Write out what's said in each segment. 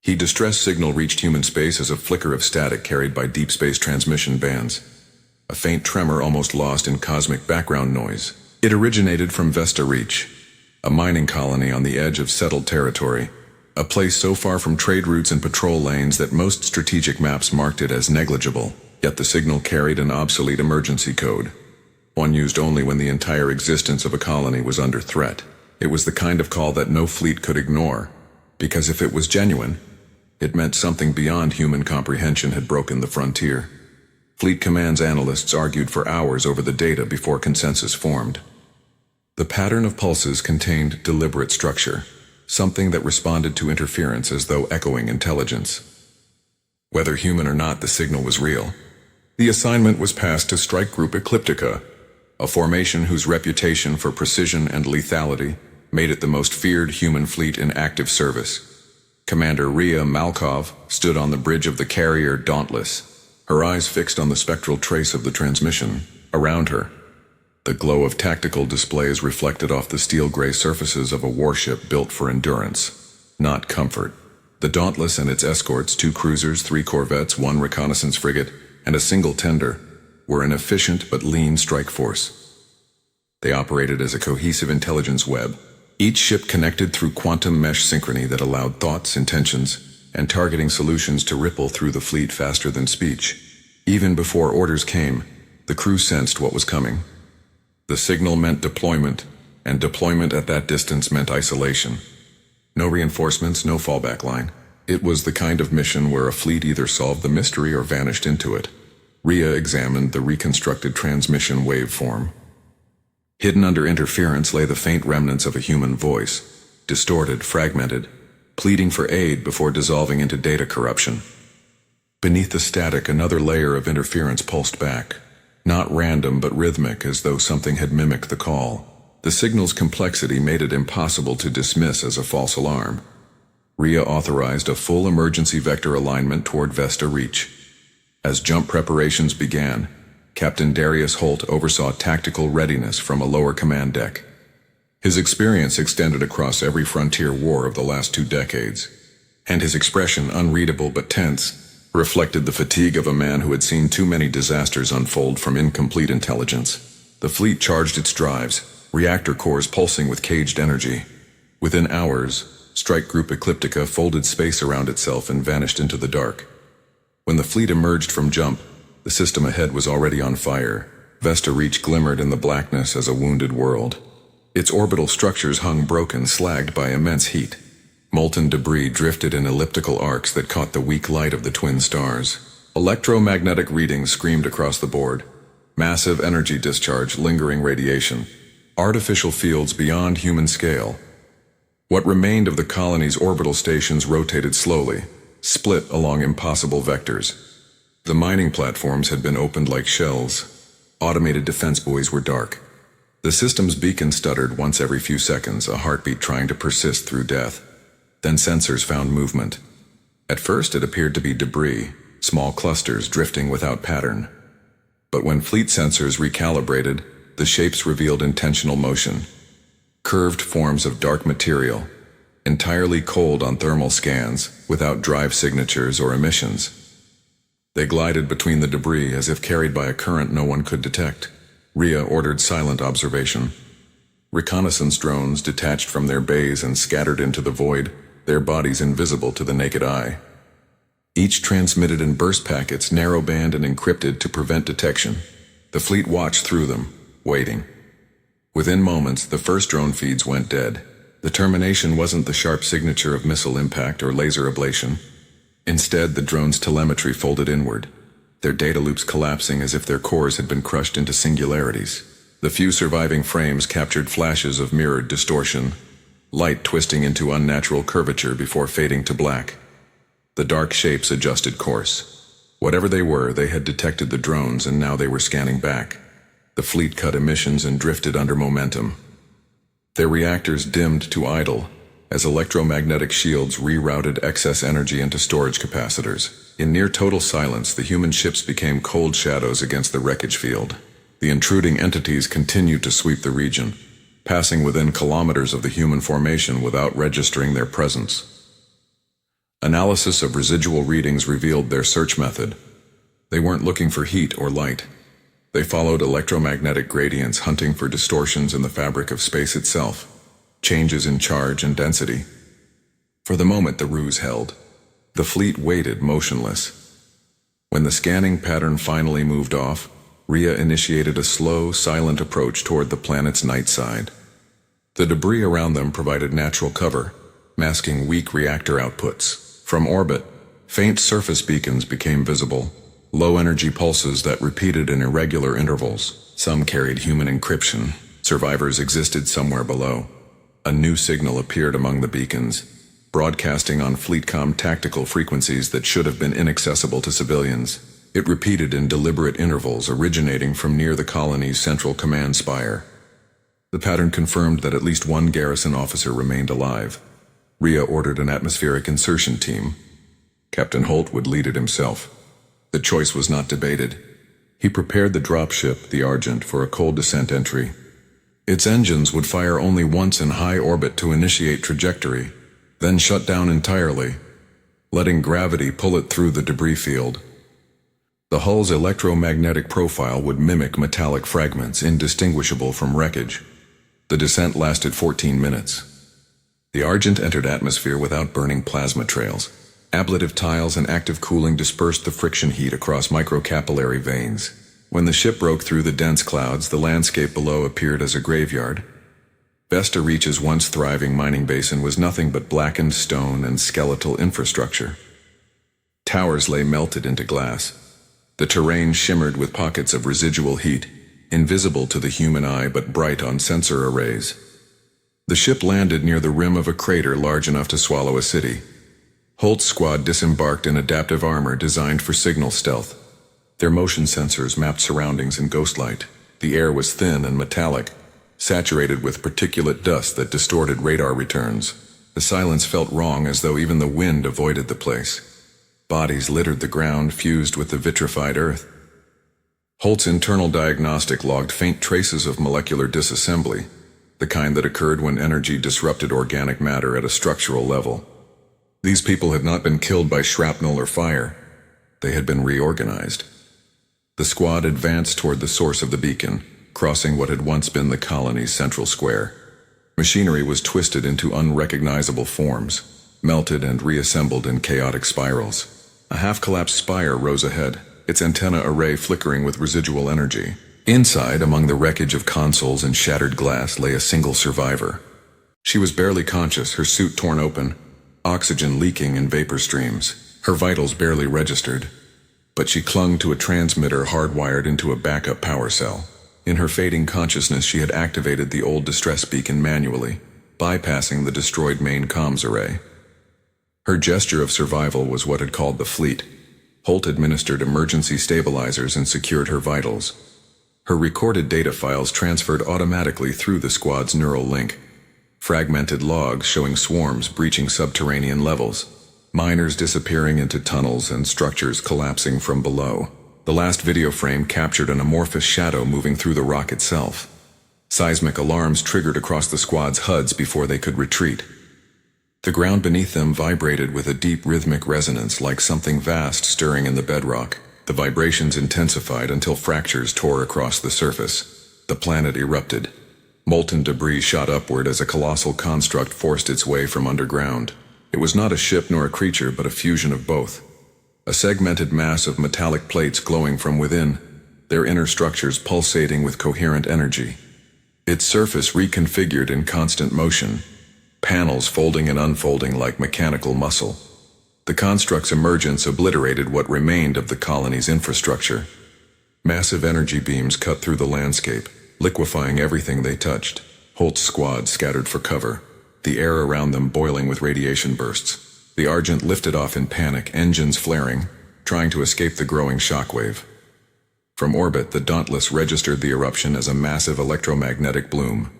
The distress signal reached human space as a flicker of static carried by deep space transmission bands. A faint tremor almost lost in cosmic background noise. It originated from Vesta Reach, a mining colony on the edge of settled territory, a place so far from trade routes and patrol lanes that most strategic maps marked it as negligible, yet the signal carried an obsolete emergency code, one used only when the entire existence of a colony was under threat. It was the kind of call that no fleet could ignore, because if it was genuine, it meant something beyond human comprehension had broken the frontier. Fleet Command's analysts argued for hours over the data before consensus formed. The pattern of pulses contained deliberate structure, something that responded to interference as though echoing intelligence. Whether human or not, the signal was real. The assignment was passed to Strike Group Ecliptica, a formation whose reputation for precision and lethality made it the most feared human fleet in active service. Commander Rhea Malkov stood on the bridge of the carrier Dauntless, her eyes fixed on the spectral trace of the transmission around her. The glow of tactical displays reflected off the steel-gray surfaces of a warship built for endurance, not comfort. The Dauntless and its escorts, 2 cruisers, 3 corvettes, 1 reconnaissance frigate, and a single tender, were an efficient but lean strike force. They operated as a cohesive intelligence web, each ship connected through quantum mesh synchrony that allowed thoughts, intentions, and targeting solutions to ripple through the fleet faster than speech. Even before orders came, the crew sensed what was coming. The signal meant deployment, and deployment at that distance meant isolation. No reinforcements, no fallback line. It was the kind of mission where a fleet either solved the mystery or vanished into it. Rhea examined the reconstructed transmission waveform. Hidden under interference lay the faint remnants of a human voice, distorted, fragmented, pleading for aid before dissolving into data corruption. Beneath the static, another layer of interference pulsed back, not random but rhythmic, as though something had mimicked the call. The signal's complexity made it impossible to dismiss as a false alarm. Rhea authorized a full emergency vector alignment toward Vesta Reach. As jump preparations began, Captain Darius Holt oversaw tactical readiness from a lower command deck. His experience extended across every frontier war of the last 2 decades, and his expression, unreadable but tense, reflected the fatigue of a man who had seen too many disasters unfold from incomplete intelligence. The fleet charged its drives, reactor cores pulsing with caged energy. Within hours, Strike Group Ecliptica folded space around itself and vanished into the dark. When the fleet emerged from jump, the system ahead was already on fire. Vesta Reach glimmered in the blackness as a wounded world. Its orbital structures hung broken, slagged by immense heat. Molten debris drifted in elliptical arcs that caught the weak light of the twin stars. Electromagnetic readings screamed across the board. Massive energy discharge, lingering radiation. Artificial fields beyond human scale. What remained of the colony's orbital stations rotated slowly, split along impossible vectors. The mining platforms had been opened like shells. Automated defense buoys were dark. The system's beacon stuttered once every few seconds, a heartbeat trying to persist through death. Then sensors found movement. At first it appeared to be debris, small clusters drifting without pattern. But when fleet sensors recalibrated, the shapes revealed intentional motion. Curved forms of dark material, entirely cold on thermal scans, without drive signatures or emissions. They glided between the debris as if carried by a current no one could detect. Rhea ordered silent observation. Reconnaissance drones detached from their bays and scattered into the void, their bodies invisible to the naked eye. Each transmitted in burst packets, narrowband and encrypted to prevent detection. The fleet watched through them, waiting. Within moments, the first drone feeds went dead. The termination wasn't the sharp signature of missile impact or laser ablation. Instead, the drone's telemetry folded inward, their data loops collapsing as if their cores had been crushed into singularities. The few surviving frames captured flashes of mirrored distortion, light twisting into unnatural curvature before fading to black. The dark shapes adjusted course. Whatever they were, they had detected the drones and now they were scanning back. The fleet cut emissions and drifted under momentum. Their reactors dimmed to idle, as electromagnetic shields rerouted excess energy into storage capacitors. In near total silence, the human ships became cold shadows against the wreckage field. The intruding entities continued to sweep the region, passing within kilometers of the human formation without registering their presence. Analysis of residual readings revealed their search method. They weren't looking for heat or light. They followed electromagnetic gradients, hunting for distortions in the fabric of space itself, changes in charge and density. For the moment the ruse held. The fleet waited motionless. When the scanning pattern finally moved off, Rhea initiated a slow, silent approach toward the planet's night side. The debris around them provided natural cover, masking weak reactor outputs. From orbit, faint surface beacons became visible, low-energy pulses that repeated in irregular intervals. Some carried human encryption. Survivors existed somewhere below. A new signal appeared among the beacons, broadcasting on Fleetcom tactical frequencies that should have been inaccessible to civilians. It repeated in deliberate intervals, originating from near the colony's central command spire. The pattern confirmed that at least one garrison officer remained alive. Rhea ordered an atmospheric insertion team. Captain Holt would lead it himself. The choice was not debated. He prepared the dropship, the Argent, for a cold descent entry. Its engines would fire only once in high orbit to initiate trajectory, then shut down entirely, letting gravity pull it through the debris field. The hull's electromagnetic profile would mimic metallic fragments indistinguishable from wreckage. The descent lasted 14 minutes. The Argent entered atmosphere without burning plasma trails. Ablative tiles and active cooling dispersed the friction heat across microcapillary veins. When the ship broke through the dense clouds, the landscape below appeared as a graveyard. Vesta Reach's once thriving mining basin was nothing but blackened stone and skeletal infrastructure. Towers lay melted into glass. The terrain shimmered with pockets of residual heat, invisible to the human eye but bright on sensor arrays. The ship landed near the rim of a crater large enough to swallow a city. Holt's squad disembarked in adaptive armor designed for signal stealth. Their motion sensors mapped surroundings in ghostlight. The air was thin and metallic, saturated with particulate dust that distorted radar returns. The silence felt wrong, as though even the wind avoided the place. Bodies littered the ground, fused with the vitrified earth. Holt's internal diagnostic logged faint traces of molecular disassembly, the kind that occurred when energy disrupted organic matter at a structural level. These people had not been killed by shrapnel or fire. They had been reorganized. The squad advanced toward the source of the beacon, crossing what had once been the colony's central square. Machinery was twisted into unrecognizable forms, melted and reassembled in chaotic spirals. A half-collapsed spire rose ahead, its antenna array flickering with residual energy. Inside, among the wreckage of consoles and shattered glass, lay a single survivor. She was barely conscious, her suit torn open, oxygen leaking in vapor streams, her vitals barely registered. But she clung to a transmitter hardwired into a backup power cell. In her fading consciousness, she had activated the old distress beacon manually, bypassing the destroyed main comms array. Her gesture of survival was what had called the fleet. Holt administered emergency stabilizers and secured her vitals. Her recorded data files transferred automatically through the squad's neural link. Fragmented logs showing swarms breaching subterranean levels, miners disappearing into tunnels and structures collapsing from below. The last video frame captured an amorphous shadow moving through the rock itself. Seismic alarms triggered across the squad's HUDs before they could retreat. The ground beneath them vibrated with a deep rhythmic resonance, like something vast stirring in the bedrock. The vibrations intensified until fractures tore across the surface. The planet erupted. Molten debris shot upward as a colossal construct forced its way from underground. It was not a ship nor a creature, but a fusion of both. A segmented mass of metallic plates glowing from within, their inner structures pulsating with coherent energy. Its surface reconfigured in constant motion, panels folding and unfolding like mechanical muscle. The construct's emergence obliterated what remained of the colony's infrastructure. Massive energy beams cut through the landscape, liquefying everything they touched. Holt's squad scattered for cover, the air around them boiling with radiation bursts. The Argent lifted off in panic, engines flaring, trying to escape the growing shockwave. From orbit, the Dauntless registered the eruption as a massive electromagnetic bloom.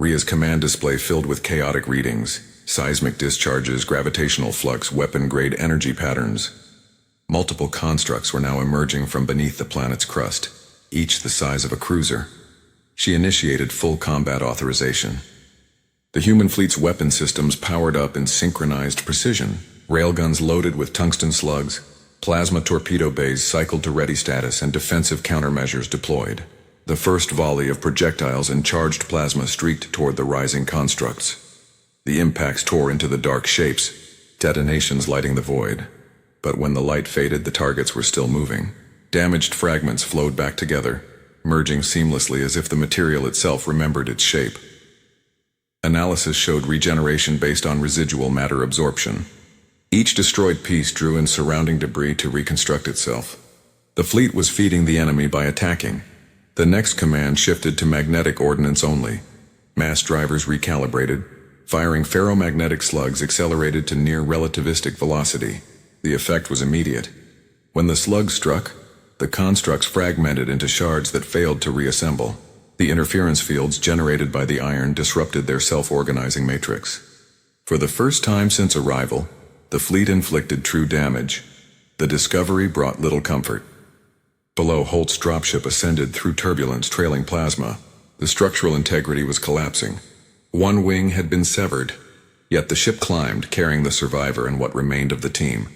Rhea's command display filled with chaotic readings, seismic discharges, gravitational flux, weapon-grade energy patterns. Multiple constructs were now emerging from beneath the planet's crust, each the size of a cruiser. She initiated full combat authorization. The human fleet's weapon systems powered up in synchronized precision, Railguns loaded with tungsten slugs, plasma torpedo bays cycled to ready status, and defensive countermeasures deployed. The first volley of projectiles and charged plasma streaked toward the rising constructs. The impacts tore into the dark shapes, detonations lighting the void. But when the light faded, the targets were still moving. Damaged fragments flowed back together, merging seamlessly as if the material itself remembered its shape. Analysis showed regeneration based on residual matter absorption. Each destroyed piece drew in surrounding debris to reconstruct itself. The fleet was feeding the enemy by attacking. The next command shifted to magnetic ordnance only. Mass drivers recalibrated, firing ferromagnetic slugs accelerated to near relativistic velocity. The effect was immediate. When the slugs struck, the constructs fragmented into shards that failed to reassemble. The interference fields generated by the iron disrupted their self-organizing matrix. For the first time since arrival, the fleet inflicted true damage. The discovery brought little comfort. Below, Holt's dropship ascended through turbulence trailing plasma. The structural integrity was collapsing. One wing had been severed, yet the ship climbed, carrying the survivor and what remained of the team.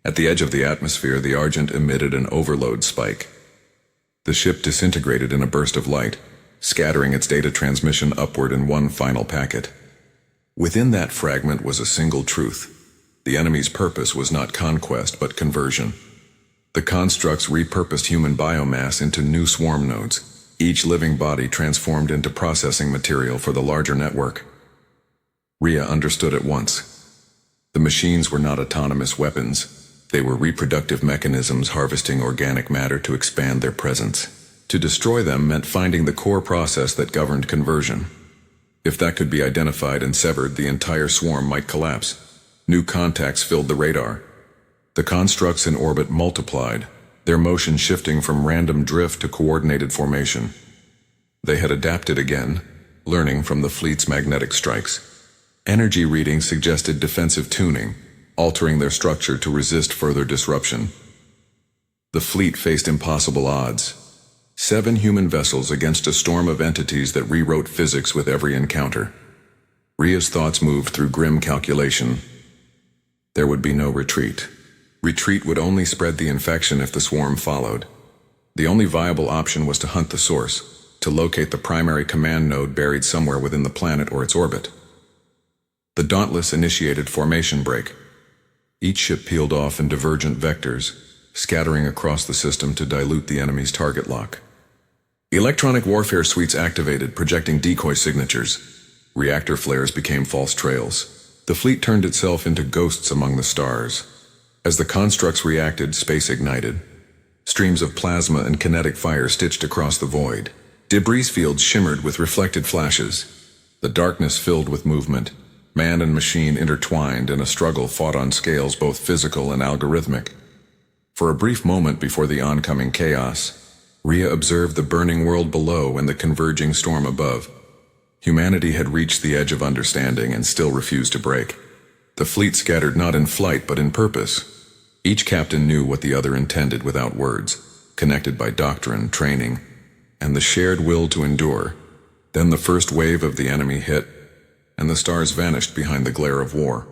At the edge of the atmosphere, the Argent emitted an overload spike. The ship disintegrated in a burst of light, scattering its data transmission upward in one final packet. Within that fragment was a single truth. The enemy's purpose was not conquest, but conversion. The constructs repurposed human biomass into new swarm nodes, each living body transformed into processing material for the larger network. Rhea understood at once. The machines were not autonomous weapons. They were reproductive mechanisms harvesting organic matter to expand their presence. To destroy them meant finding the core process that governed conversion. If that could be identified and severed, the entire swarm might collapse. New contacts filled the radar. The constructs in orbit multiplied, their motion shifting from random drift to coordinated formation. They had adapted again, learning from the fleet's magnetic strikes. Energy readings suggested defensive tuning, altering their structure to resist further disruption. The fleet faced impossible odds. 7 human vessels against a storm of entities that rewrote physics with every encounter. Rhea's thoughts moved through grim calculation. There would be no retreat. Retreat would only spread the infection if the swarm followed. The only viable option was to hunt the source, to locate the primary command node buried somewhere within the planet or its orbit. The Dauntless initiated formation break. Each ship peeled off in divergent vectors, scattering across the system to dilute the enemy's target lock. Electronic warfare suites activated, projecting decoy signatures. Reactor flares became false trails. The fleet turned itself into ghosts among the stars. As the constructs reacted, space ignited. Streams of plasma and kinetic fire stitched across the void. Debris fields shimmered with reflected flashes. The darkness filled with movement. Man and machine intertwined in a struggle fought on scales both physical and algorithmic. For a brief moment before the oncoming chaos, Rhea observed the burning world below and the converging storm above. Humanity had reached the edge of understanding and still refused to break. The fleet scattered not in flight but in purpose. Each captain knew what the other intended without words, connected by doctrine, training, and the shared will to endure. Then the first wave of the enemy hit, and the stars vanished behind the glare of war.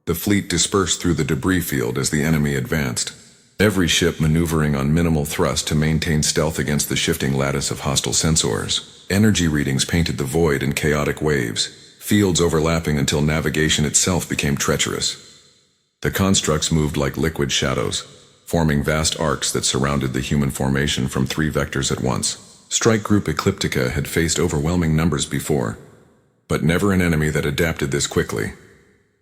The fleet dispersed through the debris field as the enemy advanced, every ship maneuvering on minimal thrust to maintain stealth against the shifting lattice of hostile sensors. Energy readings painted the void in chaotic waves, fields overlapping until navigation itself became treacherous. The constructs moved like liquid shadows, forming vast arcs that surrounded the human formation from 3 vectors at once. Strike Group Ecliptica had faced overwhelming numbers before, but never an enemy that adapted this quickly.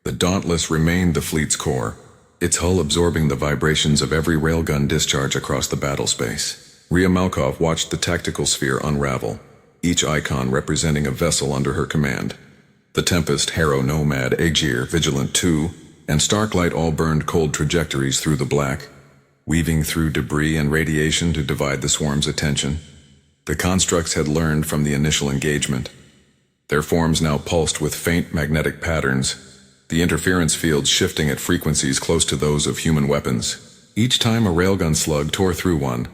The Dauntless remained the fleet's core, its hull absorbing the vibrations of every railgun discharge across the battle space. Rhea Malkov watched the tactical sphere unravel, each icon representing a vessel under her command. The Tempest, Harrow, Nomad, Aegir, Vigilant 2, and Starklight all burned cold trajectories through the black, weaving through debris and radiation to divide the swarm's attention. The constructs had learned from the initial engagement. Their forms now pulsed with faint magnetic patterns, the interference fields shifting at frequencies close to those of human weapons. Each time a railgun slug tore through one,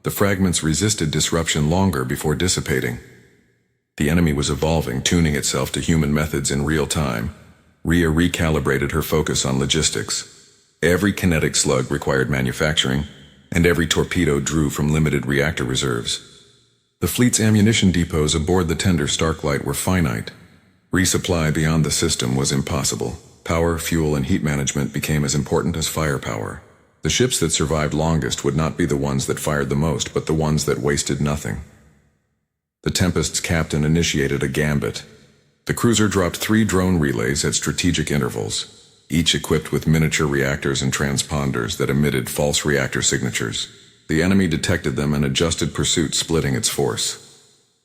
the fragments resisted disruption longer before dissipating. The enemy was evolving, tuning itself to human methods in real time. Rhea recalibrated her focus on logistics. Every kinetic slug required manufacturing, and every torpedo drew from limited reactor reserves. The fleet's ammunition depots aboard the tender Starklight were finite. Resupply beyond the system was impossible. Power, fuel, and heat management became as important as firepower. The ships that survived longest would not be the ones that fired the most, but the ones that wasted nothing. The Tempest's captain initiated a gambit. The cruiser dropped 3 drone relays at strategic intervals, each equipped with miniature reactors and transponders that emitted false reactor signatures. The enemy detected them and adjusted pursuit, splitting its force.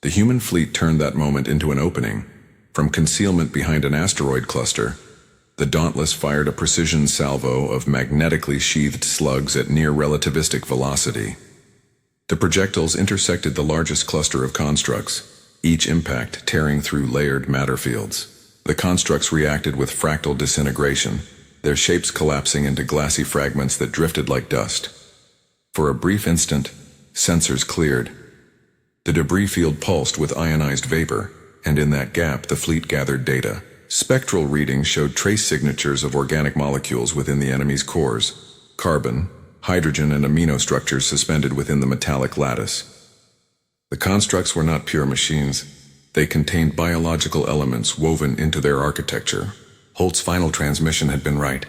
The human fleet turned that moment into an opening. From concealment behind an asteroid cluster, the Dauntless fired a precision salvo of magnetically sheathed slugs at near relativistic velocity. The projectiles intersected the largest cluster of constructs, each impact tearing through layered matter fields. The constructs reacted with fractal disintegration, their shapes collapsing into glassy fragments that drifted like dust. For a brief instant, sensors cleared. The debris field pulsed with ionized vapor, and in that gap the fleet gathered data. Spectral readings showed trace signatures of organic molecules within the enemy's cores: carbon, hydrogen, and amino structures suspended within the metallic lattice. The constructs were not pure machines. They contained biological elements woven into their architecture. Holt's final transmission had been right.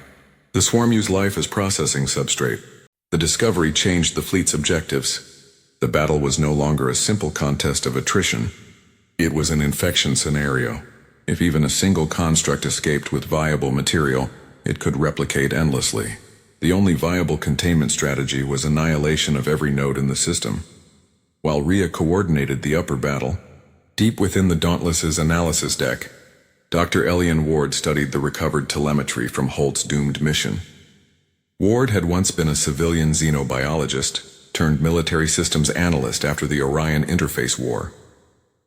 The swarm used life as processing substrate. The discovery changed the fleet's objectives. The battle was no longer a simple contest of attrition. It was an infection scenario. If even a single construct escaped with viable material, it could replicate endlessly. The only viable containment strategy was annihilation of every node in the system. While Rhea coordinated the upper battle, deep within the Dauntless's analysis deck, Dr. Elian Ward studied the recovered telemetry from Holt's doomed mission. Ward had once been a civilian xenobiologist turned military systems analyst after the Orion Interface War.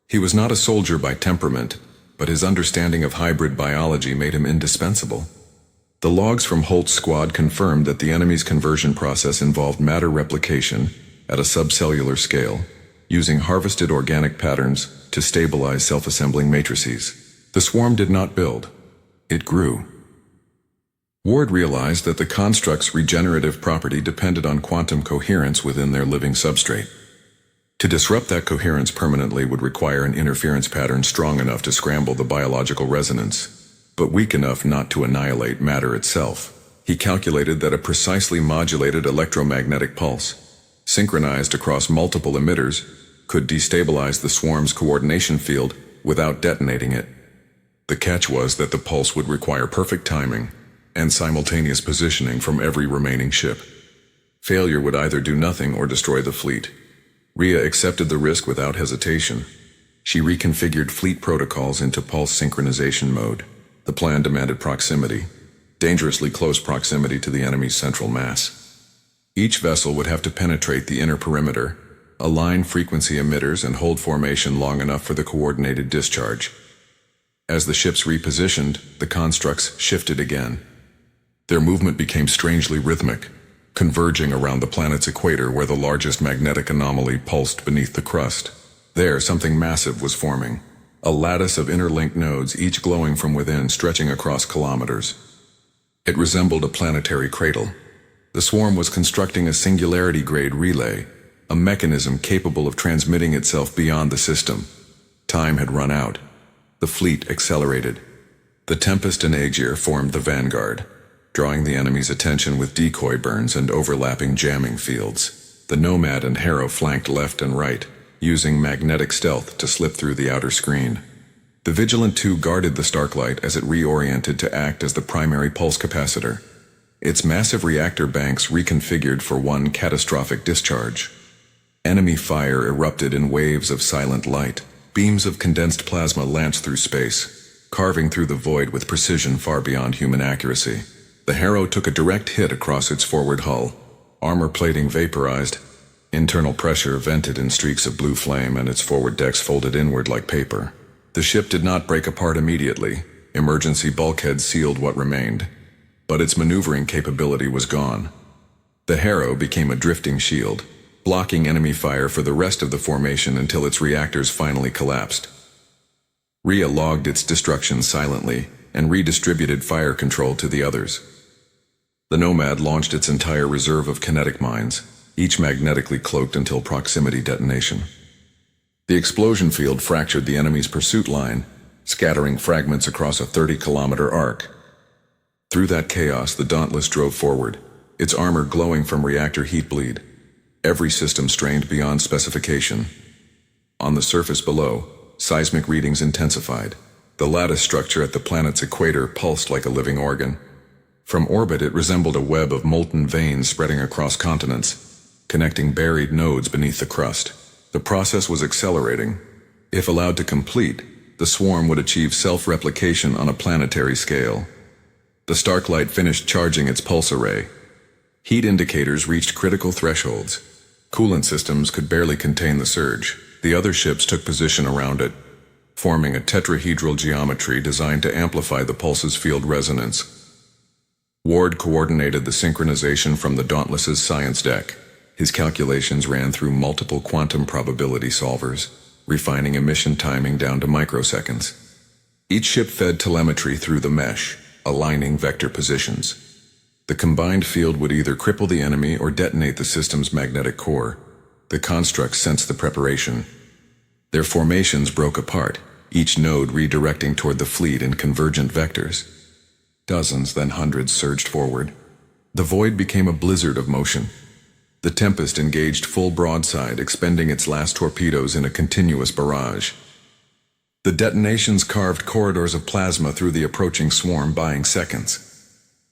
He was not a soldier by temperament, but his understanding of hybrid biology made him indispensable. The logs from Holt's squad confirmed that the enemy's conversion process involved matter replication at a subcellular scale, using harvested organic patterns to stabilize self-assembling matrices. The swarm did not build, it grew. Ward realized that the construct's regenerative property depended on quantum coherence within their living substrate. To disrupt that coherence permanently would require an interference pattern strong enough to scramble the biological resonance, but weak enough not to annihilate matter itself. He calculated that a precisely modulated electromagnetic pulse, synchronized across multiple emitters, could destabilize the swarm's coordination field without detonating it. The catch was that the pulse would require perfect timing and simultaneous positioning from every remaining ship. Failure would either do nothing or destroy the fleet. Rhea accepted the risk without hesitation. She reconfigured fleet protocols into pulse synchronization mode. The plan demanded proximity, dangerously close proximity to the enemy's central mass. Each vessel would have to penetrate the inner perimeter, align frequency emitters, and hold formation long enough for the coordinated discharge. As the ships repositioned, the constructs shifted again. Their movement became strangely rhythmic, converging around the planet's equator where the largest magnetic anomaly pulsed beneath the crust. There, something massive was forming, a lattice of interlinked nodes, each glowing from within, stretching across kilometers. It resembled a planetary cradle. The swarm was constructing a singularity-grade relay, a mechanism capable of transmitting itself beyond the system. Time had run out. The fleet accelerated. The Tempest and Aegir formed the vanguard, drawing the enemy's attention with decoy burns and overlapping jamming fields. The Nomad and Harrow flanked left and right, using magnetic stealth to slip through the outer screen. The Vigilant II guarded the Starklight as it reoriented to act as the primary pulse capacitor, its massive reactor banks reconfigured for one catastrophic discharge. Enemy fire erupted in waves of silent light. Beams of condensed plasma lanced through space, carving through the void with precision far beyond human accuracy. The Harrow took a direct hit across its forward hull. Armor plating vaporized, internal pressure vented in streaks of blue flame, and its forward decks folded inward like paper. The ship did not break apart immediately. Emergency bulkheads sealed what remained, but its maneuvering capability was gone. The Harrow became a drifting shield, blocking enemy fire for the rest of the formation until its reactors finally collapsed. Rhea logged its destruction silently, and redistributed fire control to the others. The Nomad launched its entire reserve of kinetic mines, each magnetically cloaked until proximity detonation. The explosion field fractured the enemy's pursuit line, scattering fragments across a 30-kilometer arc. Through that chaos, the Dauntless drove forward, its armor glowing from reactor heat bleed, every system strained beyond specification. On the surface below, seismic readings intensified. The lattice structure at the planet's equator pulsed like a living organ. From orbit, it resembled a web of molten veins spreading across continents, connecting buried nodes beneath the crust. The process was accelerating. If allowed to complete, the swarm would achieve self-replication on a planetary scale. The Starklight finished charging its pulse array. Heat indicators reached critical thresholds. Coolant systems could barely contain the surge. The other ships took position around it, forming a tetrahedral geometry designed to amplify the pulse's field resonance. Ward coordinated the synchronization from the Dauntless's science deck. His calculations ran through multiple quantum probability solvers, refining emission timing down to microseconds. Each ship fed telemetry through the mesh, aligning vector positions. The combined field would either cripple the enemy or detonate the system's magnetic core. The constructs sensed the preparation. Their formations broke apart, each node redirecting toward the fleet in convergent vectors. Dozens, then hundreds, surged forward. The void became a blizzard of motion. The Tempest engaged full broadside, expending its last torpedoes in a continuous barrage. The detonations carved corridors of plasma through the approaching swarm, buying seconds.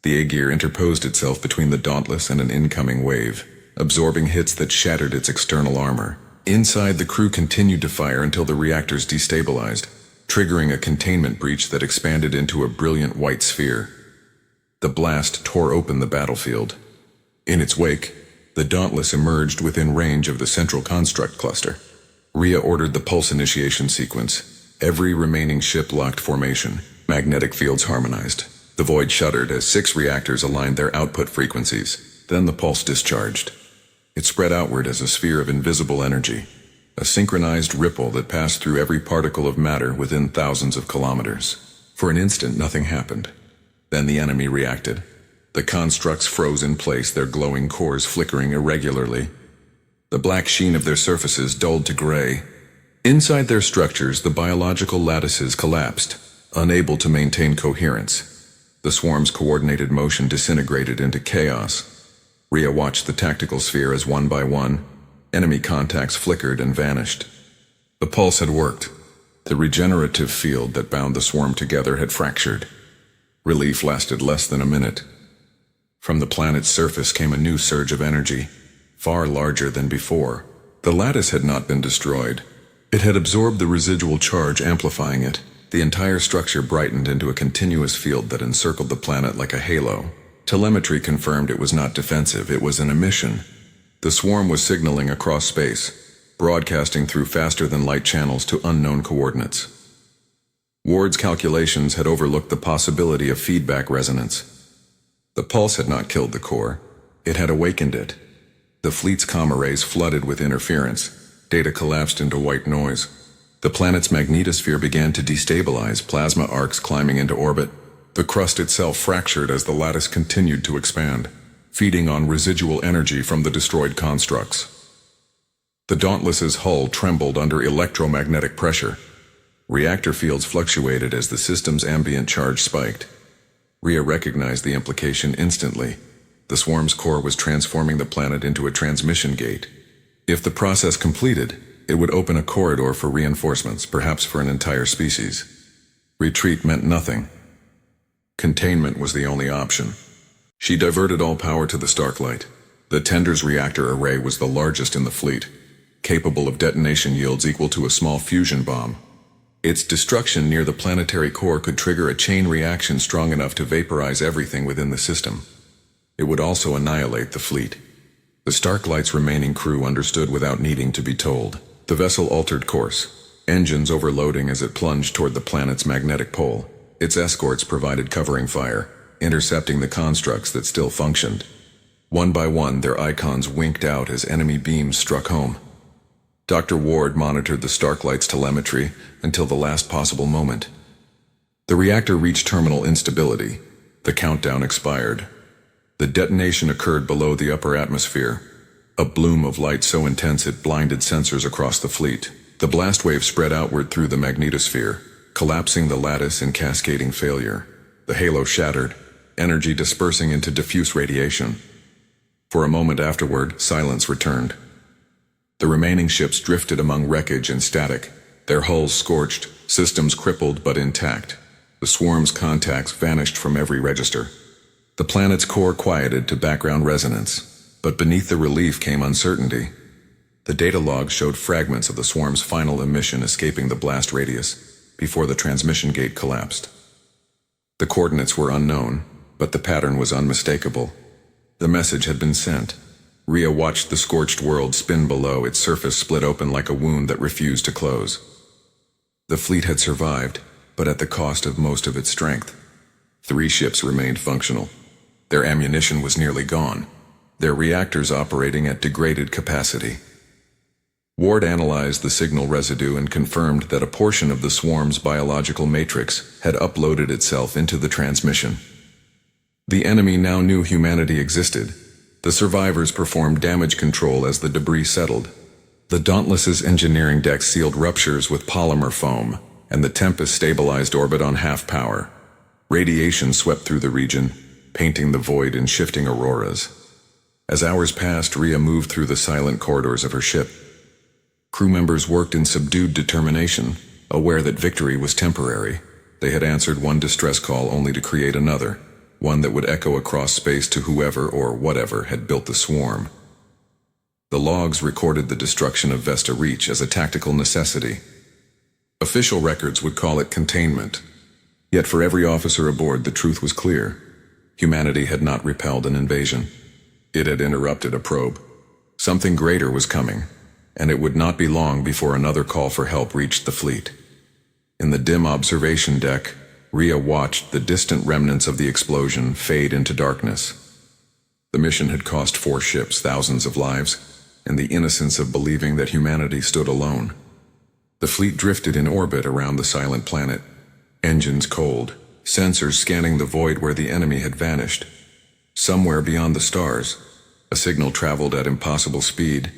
The Aegir interposed itself between the Dauntless and an incoming wave, absorbing hits that shattered its external armor. Inside, the crew continued to fire until the reactors destabilized, triggering a containment breach that expanded into a brilliant white sphere. The blast tore open the battlefield. In its wake, the Dauntless emerged within range of the central construct cluster. Rhea ordered the pulse initiation sequence. Every remaining ship locked formation. Magnetic fields harmonized. The void shuddered as 6 reactors aligned their output frequencies. Then the pulse discharged. It spread outward as a sphere of invisible energy, a synchronized ripple that passed through every particle of matter within thousands of kilometers. For an instant, nothing happened. Then the enemy reacted. The constructs froze in place, their glowing cores flickering irregularly. The black sheen of their surfaces dulled to gray. Inside their structures, the biological lattices collapsed, unable to maintain coherence. The swarm's coordinated motion disintegrated into chaos. Rhea watched the tactical sphere as one by one, enemy contacts flickered and vanished. The pulse had worked. The regenerative field that bound the swarm together had fractured. Relief lasted less than a minute. From the planet's surface came a new surge of energy, far larger than before. The lattice had not been destroyed. It had absorbed the residual charge, amplifying it. The entire structure brightened into a continuous field that encircled the planet like a halo. Telemetry confirmed it was not defensive, it was an emission. The swarm was signaling across space, broadcasting through faster-than-light channels to unknown coordinates. Ward's calculations had overlooked the possibility of feedback resonance. The pulse had not killed the core, it had awakened it. The fleet's comm arrays flooded with interference. Data collapsed into white noise. The planet's magnetosphere began to destabilize, plasma arcs climbing into orbit. The crust itself fractured as the lattice continued to expand, feeding on residual energy from the destroyed constructs. The Dauntless's hull trembled under electromagnetic pressure. Reactor fields fluctuated as the system's ambient charge spiked. Rhea recognized the implication instantly. The swarm's core was transforming the planet into a transmission gate. If the process completed, it would open a corridor for reinforcements, perhaps for an entire species. Retreat meant nothing. Containment was the only option. She diverted all power to the Starklight. The Tender's reactor array was the largest in the fleet, capable of detonation yields equal to a small fusion bomb. Its destruction near the planetary core could trigger a chain reaction strong enough to vaporize everything within the system. It would also annihilate the fleet. The Starklight's remaining crew understood without needing to be told. The vessel altered course, engines overloading as it plunged toward the planet's magnetic pole. Its escorts provided covering fire, intercepting the constructs that still functioned. One by one, their icons winked out as enemy beams struck home. Dr. Ward monitored the Starklight's telemetry until the last possible moment. The reactor reached terminal instability. The countdown expired. The detonation occurred below the upper atmosphere. A bloom of light so intense it blinded sensors across the fleet. The blast wave spread outward through the magnetosphere, collapsing the lattice in cascading failure. The halo shattered, energy dispersing into diffuse radiation. For a moment afterward, silence returned. The remaining ships drifted among wreckage and static, their hulls scorched, systems crippled but intact. The swarm's contacts vanished from every register. The planet's core quieted to background resonance, but beneath the relief came uncertainty. The data logs showed fragments of the swarm's final emission escaping the blast radius before the transmission gate collapsed. The coordinates were unknown, but the pattern was unmistakable. The message had been sent. Rhea watched the scorched world spin below, its surface split open like a wound that refused to close. The fleet had survived, but at the cost of most of its strength. 3 ships remained functional. Their ammunition was nearly gone, their reactors operating at degraded capacity. Ward analyzed the signal residue and confirmed that a portion of the swarm's biological matrix had uploaded itself into the transmission. The enemy now knew humanity existed. The survivors performed damage control as the debris settled. The Dauntless's engineering deck sealed ruptures with polymer foam, and the Tempest stabilized orbit on half power. Radiation swept through the region, painting the void in shifting auroras. As hours passed, Rhea moved through the silent corridors of her ship. Crew members worked in subdued determination, aware that victory was temporary. They had answered one distress call only to create another, one that would echo across space to whoever or whatever had built the swarm. The logs recorded the destruction of Vesta Reach as a tactical necessity. Official records would call it containment. Yet for every officer aboard, the truth was clear. Humanity had not repelled an invasion. It had interrupted a probe. Something greater was coming, and it would not be long before another call for help reached the fleet. In the dim observation deck, Rhea watched the distant remnants of the explosion fade into darkness. The mission had cost 4 ships thousands of lives, and the innocence of believing that humanity stood alone. The fleet drifted in orbit around the silent planet, engines cold, sensors scanning the void where the enemy had vanished. Somewhere beyond the stars, a signal traveled at impossible speed,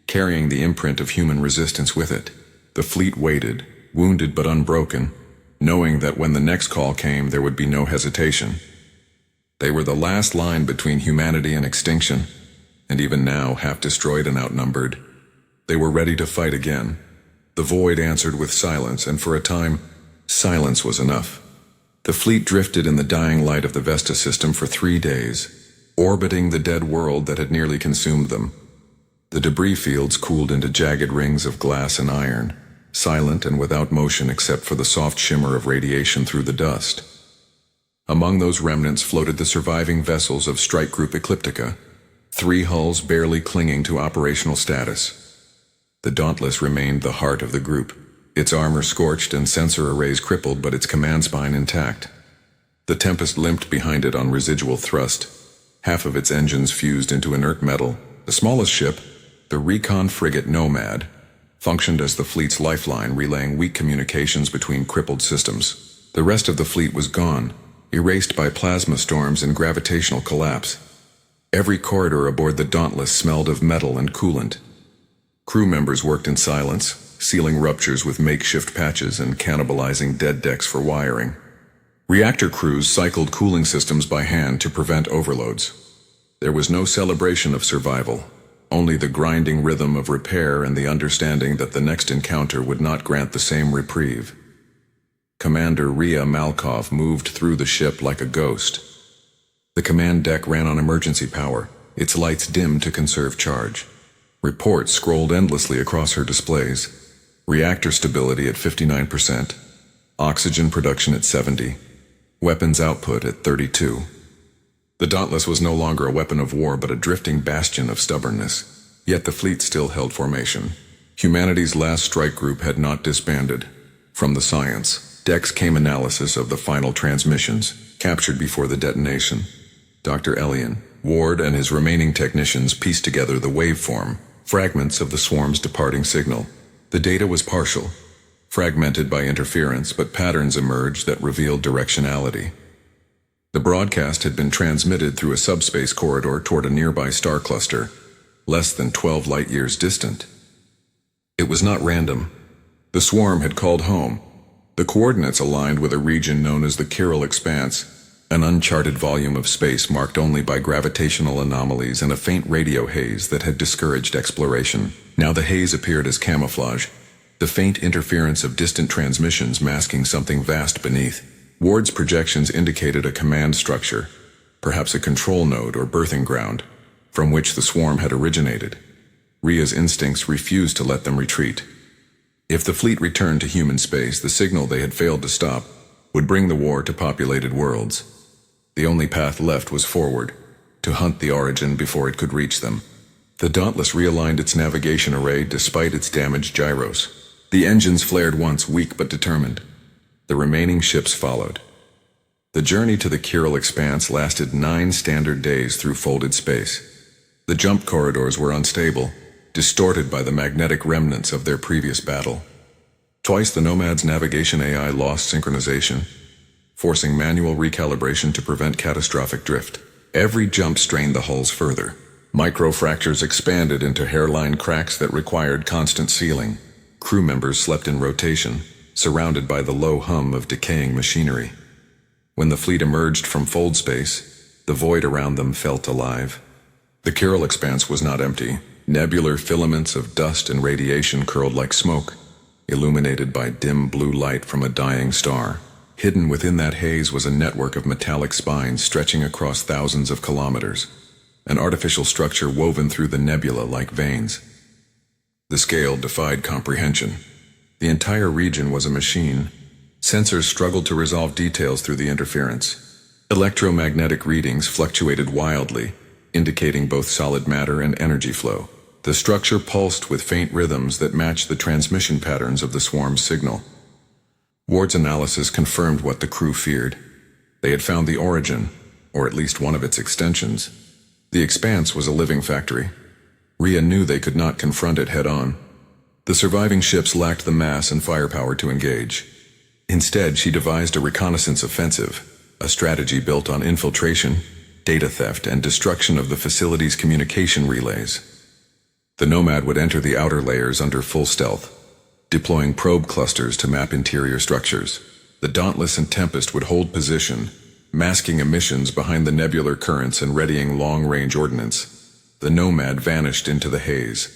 carrying the imprint of human resistance with it. The fleet waited, wounded but unbroken, knowing that when the next call came there would be no hesitation. They were the last line between humanity and extinction, and even now, half destroyed and outnumbered, they were ready to fight again. The void answered with silence, and for a time, silence was enough. The fleet drifted in the dying light of the Vesta system for 3 days, orbiting the dead world that had nearly consumed them. The debris fields cooled into jagged rings of glass and iron, silent and without motion except for the soft shimmer of radiation through the dust. Among those remnants floated the surviving vessels of Strike Group Ecliptica, 3 hulls barely clinging to operational status. The Dauntless remained the heart of the group, its armor scorched and sensor arrays crippled but its command spine intact. The Tempest limped behind it on residual thrust, half of its engines fused into inert metal. The smallest ship, the recon frigate Nomad, functioned as the fleet's lifeline, relaying weak communications between crippled systems. The rest of the fleet was gone, erased by plasma storms and gravitational collapse. Every corridor aboard the Dauntless smelled of metal and coolant. Crew members worked in silence, sealing ruptures with makeshift patches and cannibalizing dead decks for wiring. Reactor crews cycled cooling systems by hand to prevent overloads. There was no celebration of survival, only the grinding rhythm of repair and the understanding that the next encounter would not grant the same reprieve. Commander Rhea Malkov moved through the ship like a ghost. The command deck ran on emergency power, its lights dimmed to conserve charge. Reports scrolled endlessly across her displays. Reactor stability at 59%, oxygen production at 70%, weapons output at 32%. The Dauntless was no longer a weapon of war but a drifting bastion of stubbornness. Yet the fleet still held formation. Humanity's last strike group had not disbanded. From the science decks came analysis of the final transmissions, captured before the detonation. Dr. Elian, Ward, and his remaining technicians pieced together the waveform, fragments of the swarm's departing signal. The data was partial. fragmented by interference, but patterns emerged that revealed directionality. The broadcast had been transmitted through a subspace corridor toward a nearby star cluster, less than 12 light-years distant. It was not random. The swarm had called home. The coordinates aligned with a region known as the Chiral Expanse, an uncharted volume of space marked only by gravitational anomalies and a faint radio haze that had discouraged exploration. Now the haze appeared as camouflage, the faint interference of distant transmissions masking something vast beneath. Ward's projections indicated a command structure, perhaps a control node or birthing ground, from which the swarm had originated. Rhea's instincts refused to let them retreat. If the fleet returned to human space, the signal they had failed to stop would bring the war to populated worlds. The only path left was forward, to hunt the origin before it could reach them. The Dauntless realigned its navigation array despite its damaged gyros. The engines flared once, weak but determined. The remaining ships followed. The journey to the Chiral Expanse lasted 9 standard days through folded space. The jump corridors were unstable, distorted by the magnetic remnants of their previous battle. Twice the Nomad's navigation AI lost synchronization, forcing manual recalibration to prevent catastrophic drift. Every jump strained the hulls further. Microfractures expanded into hairline cracks that required constant sealing. Crew members slept in rotation, surrounded by the low hum of decaying machinery. When the fleet emerged from fold space, the void around them felt alive. The Chiral Expanse was not empty. Nebular filaments of dust and radiation curled like smoke, illuminated by dim blue light from a dying star. Hidden within that haze was a network of metallic spines stretching across thousands of kilometers, an artificial structure woven through the nebula like veins. The scale defied comprehension. The entire region was a machine. Sensors struggled to resolve details through the interference. Electromagnetic readings fluctuated wildly, indicating both solid matter and energy flow. The structure pulsed with faint rhythms that matched the transmission patterns of the swarm's signal. Ward's analysis confirmed what the crew feared. They had found the origin, or at least one of its extensions. The Expanse was a living factory. Rhea knew they could not confront it head-on. The surviving ships lacked the mass and firepower to engage. Instead, she devised a reconnaissance offensive, a strategy built on infiltration, data theft, and destruction of the facility's communication relays. The Nomad would enter the outer layers under full stealth, deploying probe clusters to map interior structures. The Dauntless and Tempest would hold position, masking emissions behind the nebular currents and readying long-range ordnance. The Nomad vanished into the haze.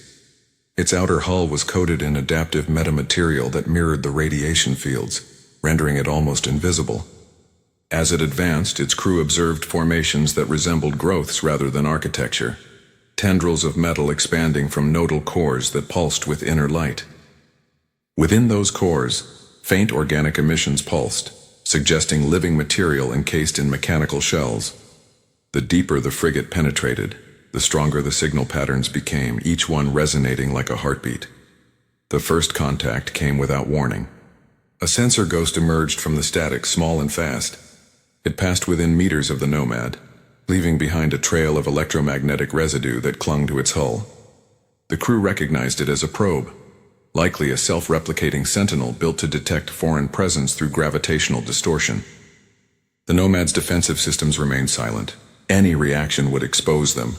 Its outer hull was coated in adaptive metamaterial that mirrored the radiation fields, rendering it almost invisible. As it advanced, its crew observed formations that resembled growths rather than architecture, tendrils of metal expanding from nodal cores that pulsed with inner light. Within those cores, faint organic emissions pulsed, suggesting living material encased in mechanical shells. The deeper the frigate penetrated, the stronger the signal patterns became, each one resonating like a heartbeat. The first contact came without warning. A sensor ghost emerged from the static, small and fast. It passed within meters of the Nomad, leaving behind a trail of electromagnetic residue that clung to its hull. The crew recognized it as a probe, likely a self-replicating sentinel built to detect foreign presence through gravitational distortion. The Nomad's defensive systems remained silent. Any reaction would expose them.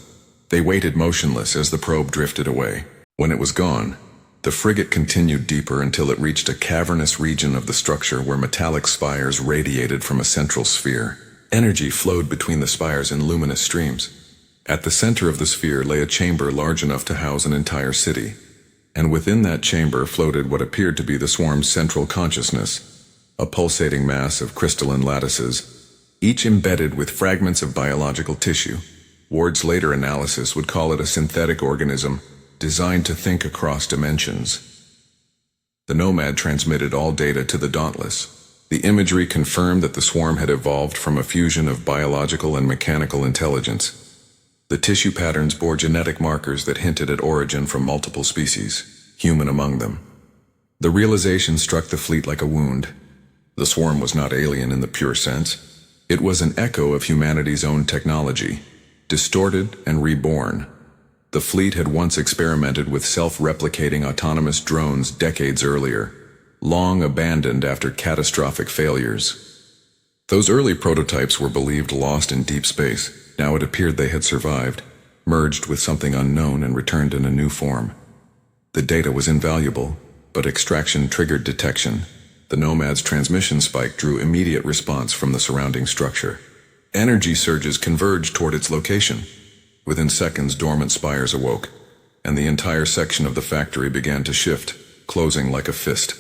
They waited motionless as the probe drifted away. When it was gone, the frigate continued deeper until it reached a cavernous region of the structure where metallic spires radiated from a central sphere. Energy flowed between the spires in luminous streams. At the center of the sphere lay a chamber large enough to house an entire city, and within that chamber floated what appeared to be the swarm's central consciousness, a pulsating mass of crystalline lattices, each embedded with fragments of biological tissue. Ward's later analysis would call it a synthetic organism, designed to think across dimensions. The Nomad transmitted all data to the Dauntless. The imagery confirmed that the swarm had evolved from a fusion of biological and mechanical intelligence. The tissue patterns bore genetic markers that hinted at origin from multiple species, human among them. The realization struck the fleet like a wound. The swarm was not alien in the pure sense. It was an echo of humanity's own technology, distorted and reborn. The fleet had once experimented with self-replicating autonomous drones decades earlier, long abandoned after catastrophic failures. Those early prototypes were believed lost in deep space. Now it appeared they had survived, merged with something unknown and returned in a new form. The data was invaluable, but extraction triggered detection. The Nomad's transmission spike drew immediate response from the surrounding structure. Energy surges converged toward its location. Within seconds, dormant spires awoke, and the entire section of the factory began to shift, closing like a fist.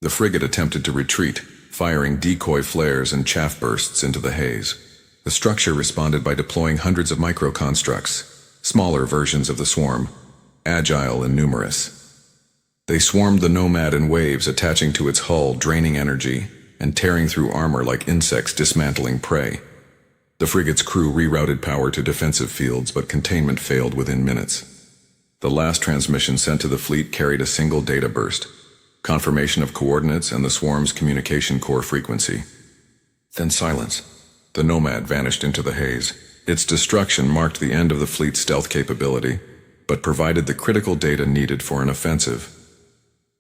The frigate attempted to retreat, firing decoy flares and chaff bursts into the haze. The structure responded by deploying hundreds of micro-constructs, smaller versions of the swarm, agile and numerous. They swarmed the Nomad in waves, attaching to its hull, draining energy, and tearing through armor like insects dismantling prey. The frigate's crew rerouted power to defensive fields, but containment failed within minutes. The last transmission sent to the fleet carried a single data burst, confirmation of coordinates and the swarm's communication core frequency. Then silence. The Nomad vanished into the haze. Its destruction marked the end of the fleet's stealth capability, but provided the critical data needed for an offensive.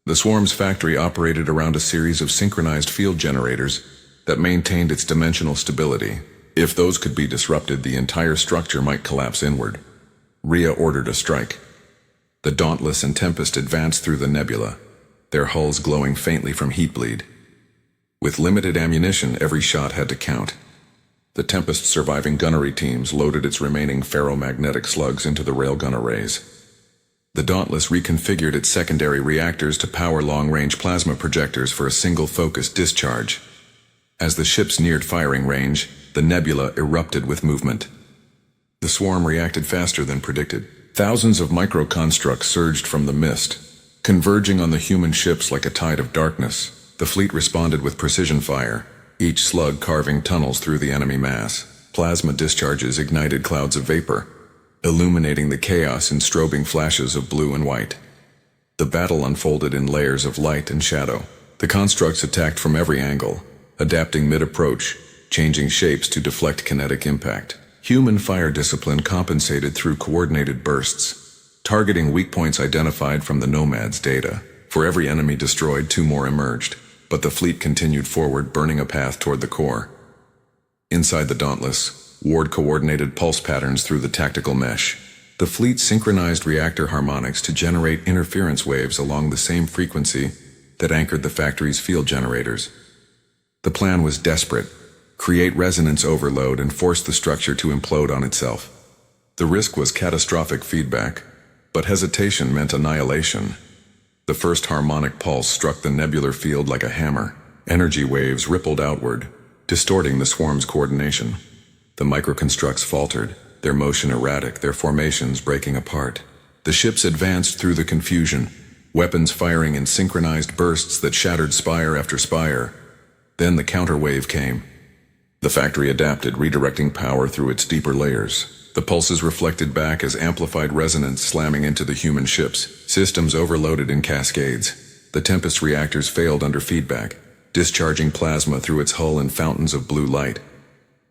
The swarm's factory operated around a series of synchronized field generators that maintained its dimensional stability. If those could be disrupted, the entire structure might collapse inward. Rhea ordered a strike. The Dauntless and Tempest advanced through the nebula, their hulls glowing faintly from heat bleed. With limited ammunition, every shot had to count. The Tempest's surviving gunnery teams loaded its remaining ferromagnetic slugs into the railgun arrays. The Dauntless reconfigured its secondary reactors to power long-range plasma projectors for a single focused discharge. As the ships neared firing range, the nebula erupted with movement. The swarm reacted faster than predicted. Thousands of micro-constructs surged from the mist, converging on the human ships like a tide of darkness. The fleet responded with precision fire, each slug carving tunnels through the enemy mass. Plasma discharges ignited clouds of vapor, illuminating the chaos in strobing flashes of blue and white. The battle unfolded in layers of light and shadow. The constructs attacked from every angle, adapting mid-approach, changing shapes to deflect kinetic impact. Human fire discipline compensated through coordinated bursts, targeting weak points identified from the Nomad's data. For every enemy destroyed, 2 more emerged, but the fleet continued forward, burning a path toward the core. Inside the Dauntless, Ward coordinated pulse patterns through the tactical mesh. The fleet synchronized reactor harmonics to generate interference waves along the same frequency that anchored the factory's field generators. The plan was desperate: create resonance overload and force the structure to implode on itself. The risk was catastrophic feedback, but hesitation meant annihilation. The first harmonic pulse struck the nebular field like a hammer. Energy waves rippled outward, distorting the swarm's coordination. The microconstructs faltered, their motion erratic, their formations breaking apart. The ships advanced through the confusion, weapons firing in synchronized bursts that shattered spire after spire. Then the counterwave came. The factory adapted, redirecting power through its deeper layers. The pulses reflected back as amplified resonance, slamming into the human ships. Systems overloaded in cascades. The Tempest reactors failed under feedback, discharging plasma through its hull in fountains of blue light.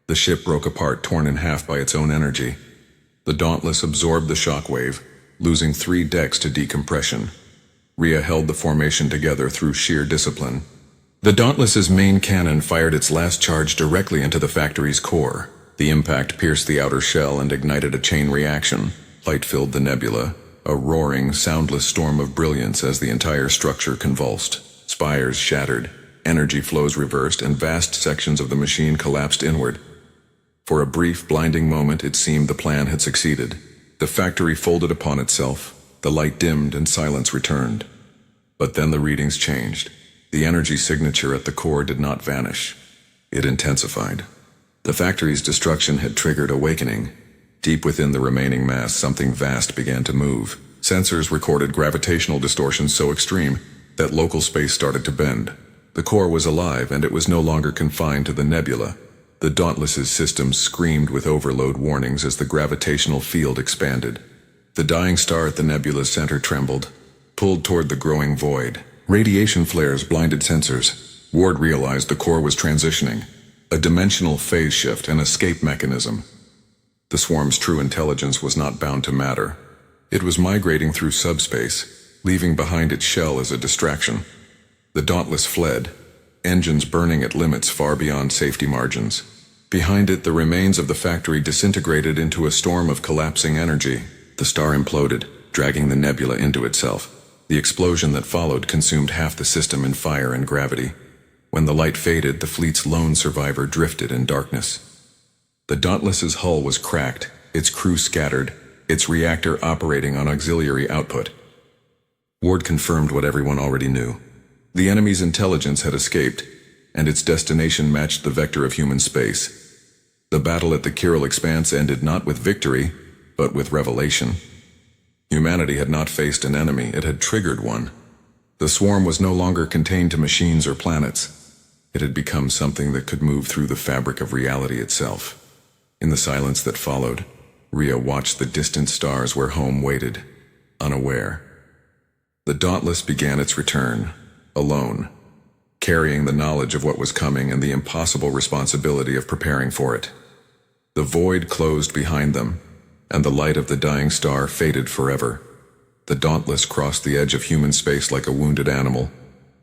The ship broke apart, torn in half by its own energy. The Dauntless absorbed the shockwave, losing 3 decks to decompression. Rhea held the formation together through sheer discipline. The Dauntless's main cannon fired its last charge directly into the factory's core. The impact pierced the outer shell and ignited a chain reaction. Light filled the nebula, a roaring, soundless storm of brilliance as the entire structure convulsed. Spires shattered, energy flows reversed, and vast sections of the machine collapsed inward. For a brief, blinding moment, it seemed the plan had succeeded. The factory folded upon itself, the light dimmed and silence returned. But then the readings changed. The energy signature at the core did not vanish. It intensified. The factory's destruction had triggered awakening. Deep within the remaining mass, something vast began to move. Sensors recorded gravitational distortions so extreme that local space started to bend. The core was alive, and it was no longer confined to the nebula. The Dauntless's systems screamed with overload warnings as the gravitational field expanded. The dying star at the nebula's center trembled, pulled toward the growing void. Radiation flares blinded sensors. Ward realized the core was transitioning, a dimensional phase shift, an escape mechanism. The swarm's true intelligence was not bound to matter. It was migrating through subspace, leaving behind its shell as a distraction. The Dauntless fled, engines burning at limits far beyond safety margins. Behind it, the remains of the factory disintegrated into a storm of collapsing energy. The star imploded, dragging the nebula into itself. The explosion that followed consumed half the system in fire and gravity. When the light faded, the fleet's lone survivor drifted in darkness. The Dauntless's hull was cracked, its crew scattered, its reactor operating on auxiliary output. Ward confirmed what everyone already knew. The enemy's intelligence had escaped, and its destination matched the vector of human space. The battle at the Chiral Expanse ended not with victory, but with revelation. Humanity had not faced an enemy, it had triggered one. The swarm was no longer contained to machines or planets. It had become something that could move through the fabric of reality itself. In the silence that followed, Rhea watched the distant stars where home waited, unaware. The Dauntless began its return, alone, carrying the knowledge of what was coming and the impossible responsibility of preparing for it. The void closed behind them, and the light of the dying star faded forever. The Dauntless crossed the edge of human space like a wounded animal,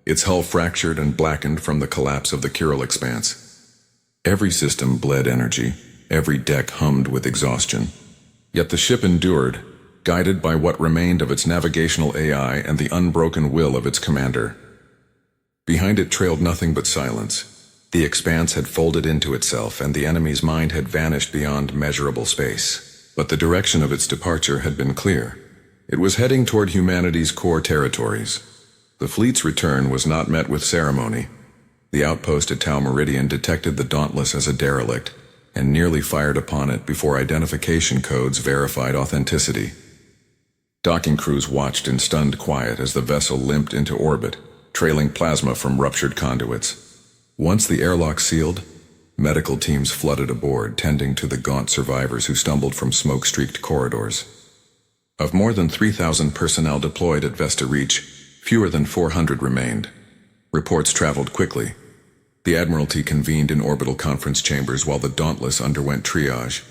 its hull fractured and blackened from the collapse of the Chiral Expanse. Every system bled energy, every deck hummed with exhaustion. Yet the ship endured, guided by what remained of its navigational AI and the unbroken will of its commander. Behind it trailed nothing but silence. The expanse had folded into itself, and the enemy's mind had vanished beyond measurable space. But the direction of its departure had been clear. It was heading toward humanity's core territories. The fleet's return was not met with ceremony. The outpost at Tau Meridian detected the Dauntless as a derelict, and nearly fired upon it before identification codes verified authenticity. Docking crews watched in stunned quiet as the vessel limped into orbit, trailing plasma from ruptured conduits. Once the airlock sealed, medical teams flooded aboard, tending to the gaunt survivors who stumbled from smoke-streaked corridors. Of more than 3,000 personnel deployed at Vesta Reach, fewer than 400 remained. Reports traveled quickly. The Admiralty convened in orbital conference chambers while the Dauntless underwent triage.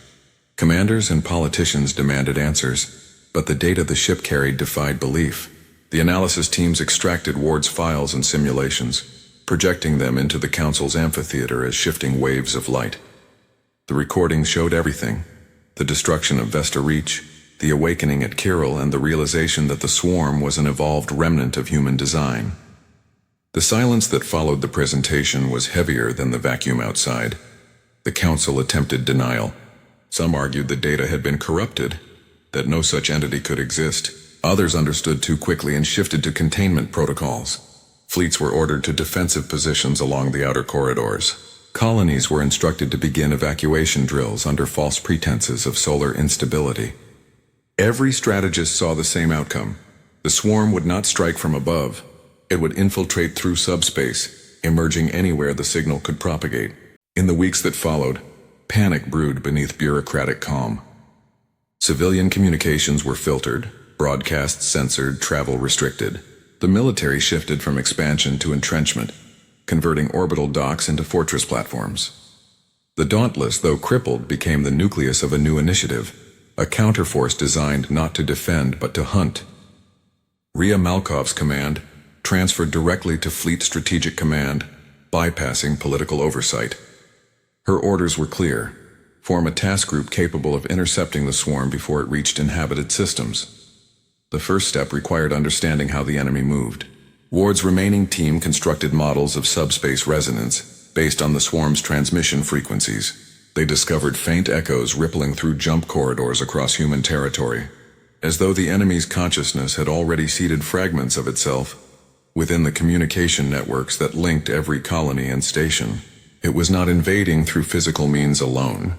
Commanders and politicians demanded answers, but the data the ship carried defied belief. The analysis teams extracted Ward's files and simulations, projecting them into the Council's amphitheater as shifting waves of light. The recordings showed everything: the destruction of Vesta Reach, the awakening at Chiral, and the realization that the swarm was an evolved remnant of human design. The silence that followed the presentation was heavier than the vacuum outside. The Council attempted denial. Some argued the data had been corrupted, that no such entity could exist. Others understood too quickly and shifted to containment protocols. Fleets were ordered to defensive positions along the outer corridors. Colonies were instructed to begin evacuation drills under false pretenses of solar instability. Every strategist saw the same outcome. The swarm would not strike from above. It would infiltrate through subspace, emerging anywhere the signal could propagate. In the weeks that followed, panic brewed beneath bureaucratic calm. Civilian communications were filtered, broadcasts censored, travel restricted. The military shifted from expansion to entrenchment, converting orbital docks into fortress platforms. The Dauntless, though crippled, became the nucleus of a new initiative, a counterforce designed not to defend but to hunt. Rhea Malkov's command transferred directly to Fleet Strategic Command, bypassing political oversight. Her orders were clear: form a task group capable of intercepting the swarm before it reached inhabited systems. The first step required understanding how the enemy moved. Ward's remaining team constructed models of subspace resonance based on the swarm's transmission frequencies. They discovered faint echoes rippling through jump corridors across human territory, as though the enemy's consciousness had already seeded fragments of itself within the communication networks that linked every colony and station. It was not invading through physical means alone.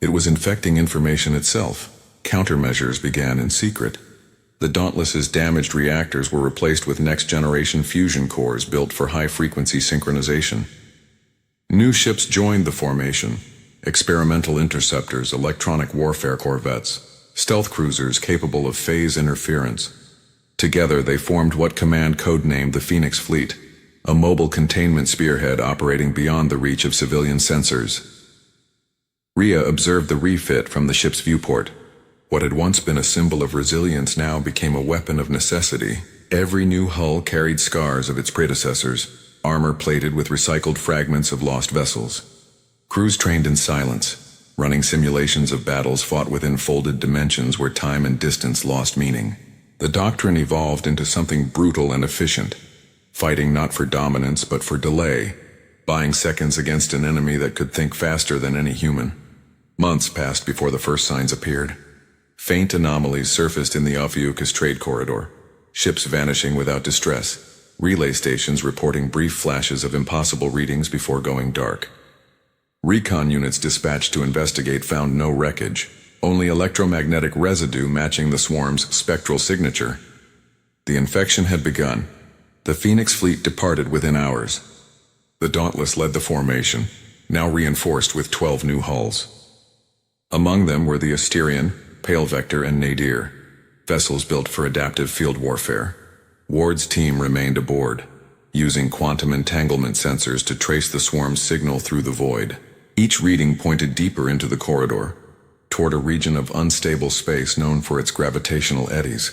It was infecting information itself. Countermeasures began in secret. The Dauntless's damaged reactors were replaced with next-generation fusion cores built for high-frequency synchronization. New ships joined the formation: experimental interceptors, electronic warfare corvettes, stealth cruisers capable of phase interference. Together they formed what command codenamed the Phoenix Fleet, a mobile containment spearhead operating beyond the reach of civilian sensors. Rhea observed the refit from the ship's viewport. What had once been a symbol of resilience now became a weapon of necessity. Every new hull carried scars of its predecessors, armor plated with recycled fragments of lost vessels. Crews trained in silence, running simulations of battles fought within folded dimensions where time and distance lost meaning. The doctrine evolved into something brutal and efficient, fighting not for dominance but for delay, buying seconds against an enemy that could think faster than any human. Months passed before the first signs appeared. Faint anomalies surfaced in the Ophiuchus trade corridor, ships vanishing without distress, relay stations reporting brief flashes of impossible readings before going dark. Recon units dispatched to investigate found no wreckage, only electromagnetic residue matching the swarm's spectral signature. The infection had begun. The Phoenix fleet departed within hours. The Dauntless led the formation, now reinforced with 12 new hulls. Among them were the Asterion, Pale Vector, and Nadir, vessels built for adaptive field warfare. Ward's team remained aboard, using quantum entanglement sensors to trace the swarm's signal through the void. Each reading pointed deeper into the corridor, toward a region of unstable space known for its gravitational eddies,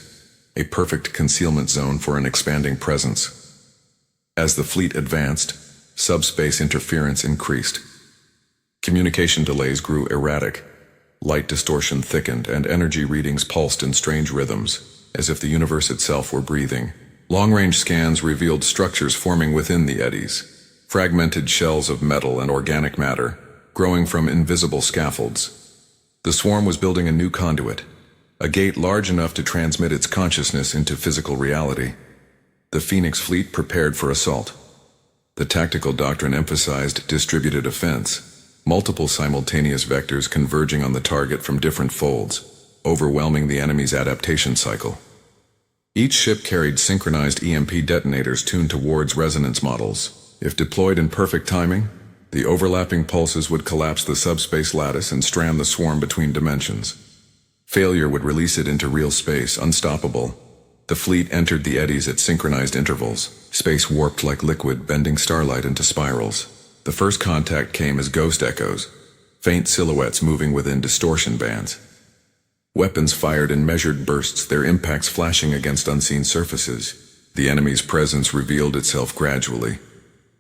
a perfect concealment zone for an expanding presence. As the fleet advanced, subspace interference increased. Communication delays grew erratic, light distortion thickened, and energy readings pulsed in strange rhythms, as if the universe itself were breathing. Long-range scans revealed structures forming within the eddies, fragmented shells of metal and organic matter, growing from invisible scaffolds. The swarm was building a new conduit, a gate large enough to transmit its consciousness into physical reality. The Phoenix fleet prepared for assault. The tactical doctrine emphasized distributed offense, multiple simultaneous vectors converging on the target from different folds, overwhelming the enemy's adaptation cycle. Each ship carried synchronized EMP detonators tuned towards resonance models. If deployed in perfect timing, the overlapping pulses would collapse the subspace lattice and strand the swarm between dimensions. Failure would release it into real space, unstoppable. The fleet entered the eddies at synchronized intervals, space warped like liquid, bending starlight into spirals. The first contact came as ghost echoes, faint silhouettes moving within distortion bands. Weapons fired in measured bursts, their impacts flashing against unseen surfaces. The enemy's presence revealed itself gradually,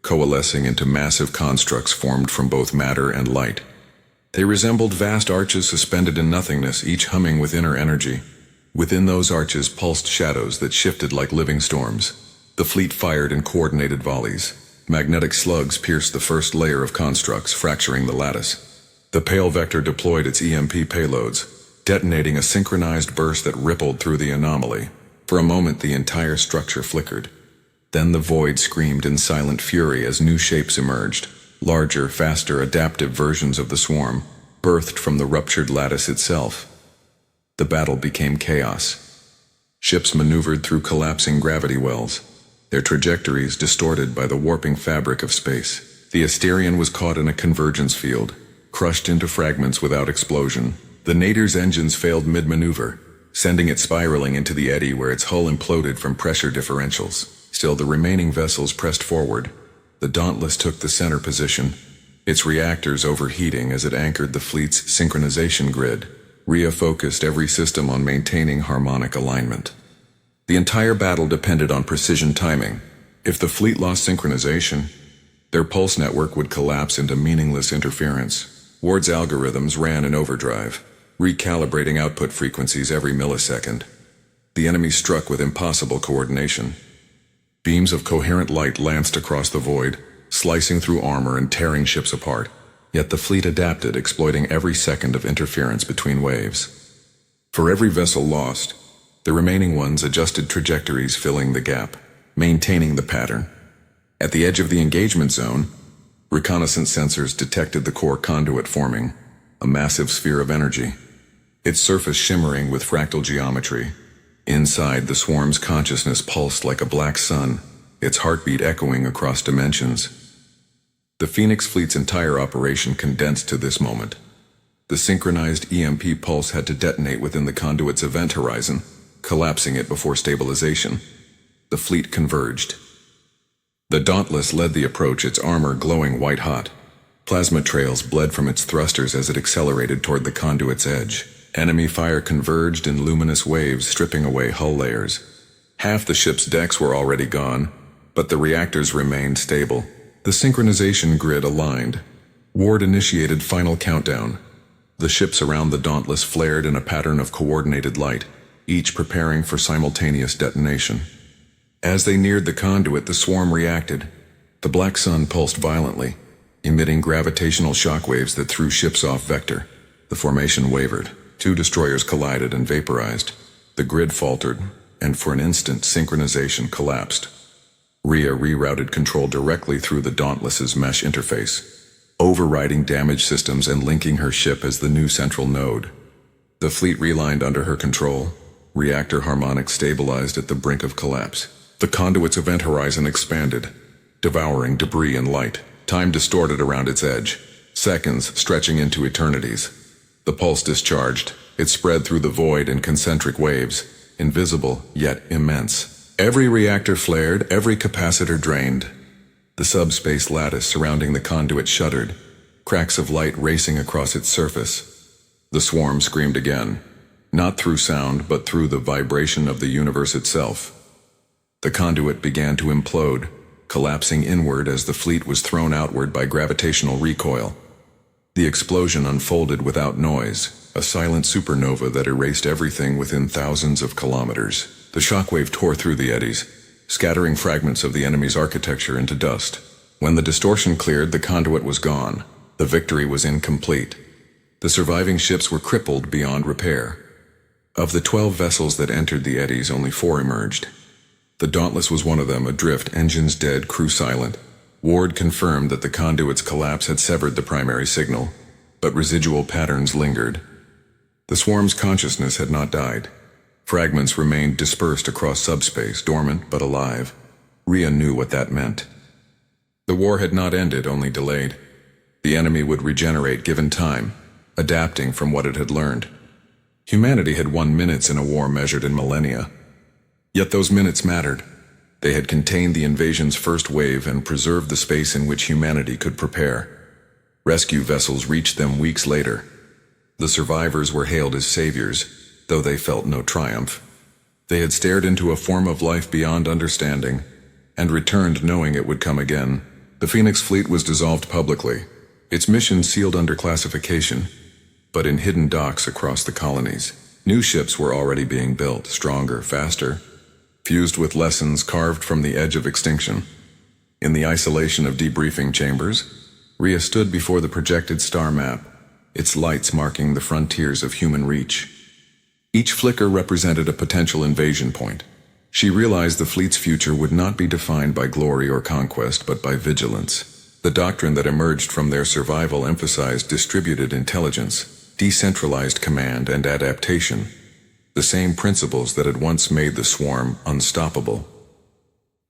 coalescing into massive constructs formed from both matter and light. They resembled vast arches suspended in nothingness, each humming with inner energy. Within those arches pulsed shadows that shifted like living storms. The fleet fired in coordinated volleys. Magnetic slugs pierced the first layer of constructs, fracturing the lattice. The Pale Vector deployed its EMP payloads, detonating a synchronized burst that rippled through the anomaly. For a moment the entire structure flickered. Then the void screamed in silent fury as new shapes emerged, larger, faster, adaptive versions of the swarm, birthed from the ruptured lattice itself. The battle became chaos. Ships maneuvered through collapsing gravity wells, their trajectories distorted by the warping fabric of space. The Asterion was caught in a convergence field, crushed into fragments without explosion. The Nadir's engines failed mid-maneuver, sending it spiraling into the eddy where its hull imploded from pressure differentials. Still, the remaining vessels pressed forward. The Dauntless took the center position, its reactors overheating as it anchored the fleet's synchronization grid. Rhea focused every system on maintaining harmonic alignment. The entire battle depended on precision timing. If the fleet lost synchronization, their pulse network would collapse into meaningless interference. Ward's algorithms ran in overdrive, recalibrating output frequencies every millisecond. The enemy struck with impossible coordination. Beams of coherent light lanced across the void, slicing through armor and tearing ships apart. Yet the fleet adapted, exploiting every second of interference between waves. For every vessel lost, the remaining ones adjusted trajectories, filling the gap, maintaining the pattern. At the edge of the engagement zone, reconnaissance sensors detected the core conduit forming, a massive sphere of energy, its surface shimmering with fractal geometry. Inside, the swarm's consciousness pulsed like a black sun, its heartbeat echoing across dimensions. The Phoenix fleet's entire operation condensed to this moment. The synchronized EMP pulse had to detonate within the conduit's event horizon, collapsing it before stabilization. The fleet converged. The Dauntless led the approach, its armor glowing white-hot. Plasma trails bled from its thrusters as it accelerated toward the conduit's edge. Enemy fire converged in luminous waves, stripping away hull layers. Half the ship's decks were already gone, but the reactors remained stable. The synchronization grid aligned. Ward initiated final countdown. The ships around the Dauntless flared in a pattern of coordinated light, each preparing for simultaneous detonation. As they neared the conduit, the swarm reacted. The black sun pulsed violently, emitting gravitational shockwaves that threw ships off vector. The formation wavered. 2 destroyers collided and vaporized. The grid faltered, and for an instant synchronization collapsed. Rhea rerouted control directly through the Dauntless's mesh interface, overriding damaged systems and linking her ship as the new central node. The fleet relined under her control. Reactor harmonics stabilized at the brink of collapse. The conduit's event horizon expanded, devouring debris and light. Time distorted around its edge, seconds stretching into eternities. The pulse discharged. It spread through the void in concentric waves, invisible yet immense. Every reactor flared, every capacitor drained. The subspace lattice surrounding the conduit shuddered, cracks of light racing across its surface. The swarm screamed again, not through sound but through the vibration of the universe itself. The conduit began to implode, collapsing inward as the fleet was thrown outward by gravitational recoil. The explosion unfolded without noise, a silent supernova that erased everything within thousands of kilometers. The shockwave tore through the eddies, scattering fragments of the enemy's architecture into dust. When the distortion cleared, the conduit was gone. The victory was incomplete. The surviving ships were crippled beyond repair. Of the 12 vessels that entered the eddies, only 4 emerged. The Dauntless was one of them, adrift, engines dead, crew silent. Ward confirmed that the conduit's collapse had severed the primary signal, but residual patterns lingered. The swarm's consciousness had not died. Fragments remained dispersed across subspace, dormant but alive. Rhea knew what that meant. The war had not ended, only delayed. The enemy would regenerate given time, adapting from what it had learned. Humanity had won minutes in a war measured in millennia. Yet those minutes mattered. They had contained the invasion's first wave and preserved the space in which humanity could prepare. Rescue vessels reached them weeks later. The survivors were hailed as saviors, though they felt no triumph. They had stared into a form of life beyond understanding, and returned knowing it would come again. The Phoenix fleet was dissolved publicly, its mission sealed under classification, but in hidden docks across the colonies. New ships were already being built, stronger, faster, fused with lessons carved from the edge of extinction. In the isolation of debriefing chambers, Rhea stood before the projected star map, its lights marking the frontiers of human reach. Each flicker represented a potential invasion point. She realized the fleet's future would not be defined by glory or conquest, but by vigilance. The doctrine that emerged from their survival emphasized distributed intelligence, decentralized command, and adaptation, the same principles that had once made the swarm unstoppable.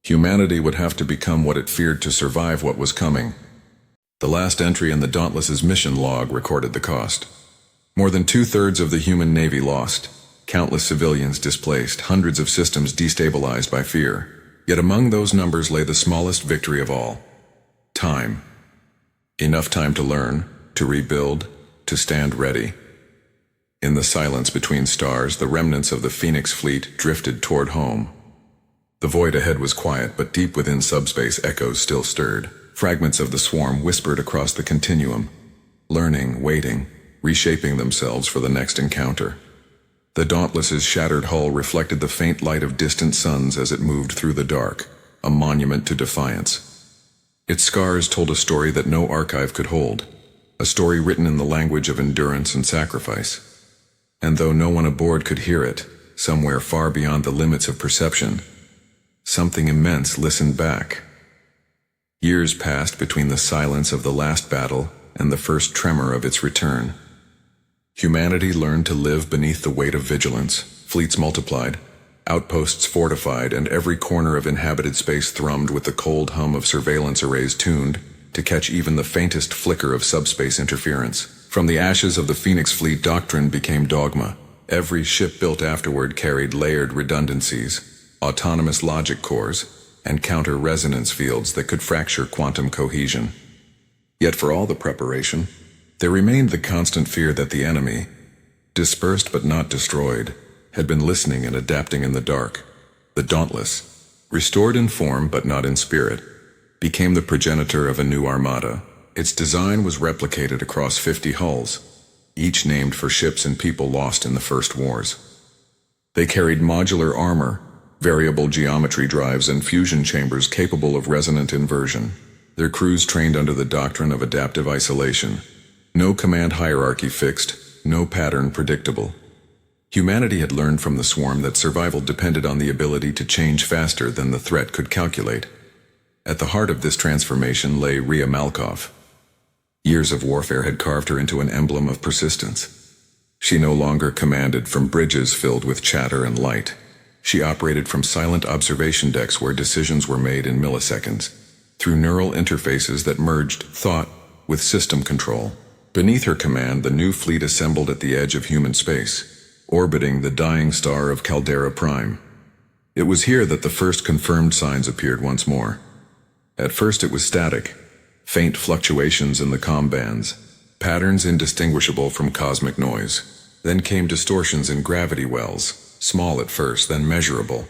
Humanity would have to become what it feared to survive what was coming. The last entry in the Dauntless's mission log recorded the cost. More than 2/3 of the human navy lost, countless civilians displaced, hundreds of systems destabilized by fear. Yet among those numbers lay the smallest victory of all: time. Enough time to learn, to rebuild, to stand ready. In the silence between stars, the remnants of the Phoenix fleet drifted toward home. The void ahead was quiet, but deep within subspace echoes still stirred. Fragments of the swarm whispered across the continuum, learning, waiting, reshaping themselves for the next encounter. The Dauntless's shattered hull reflected the faint light of distant suns as it moved through the dark, a monument to defiance. Its scars told a story that no archive could hold, a story written in the language of endurance and sacrifice. And though no one aboard could hear it, somewhere far beyond the limits of perception, something immense listened back. Years passed between the silence of the last battle and the first tremor of its return. Humanity learned to live beneath the weight of vigilance. Fleets multiplied, outposts fortified, and every corner of inhabited space thrummed with the cold hum of surveillance arrays tuned to catch even the faintest flicker of subspace interference. From the ashes of the Phoenix fleet, doctrine became dogma. Every ship built afterward carried layered redundancies, autonomous logic cores, and counter-resonance fields that could fracture quantum cohesion. Yet for all the preparation, there remained the constant fear that the enemy, dispersed but not destroyed, had been listening and adapting in the dark. The Dauntless, restored in form but not in spirit, became the progenitor of a new armada. Its design was replicated across 50 hulls, each named for ships and people lost in the First Wars. They carried modular armor, variable geometry drives, and fusion chambers capable of resonant inversion. Their crews trained under the doctrine of adaptive isolation. No command hierarchy fixed, no pattern predictable. Humanity had learned from the swarm that survival depended on the ability to change faster than the threat could calculate. At the heart of this transformation lay Rhea Malkov. Years of warfare had carved her into an emblem of persistence. She no longer commanded from bridges filled with chatter and light. She operated from silent observation decks where decisions were made in milliseconds, through neural interfaces that merged thought with system control. Beneath her command, the new fleet assembled at the edge of human space, orbiting the dying star of Caldera Prime. It was here that the first confirmed signs appeared once more. At first it was static, faint fluctuations in the comm bands, patterns indistinguishable from cosmic noise. Then came distortions in gravity wells, small at first, then measurable.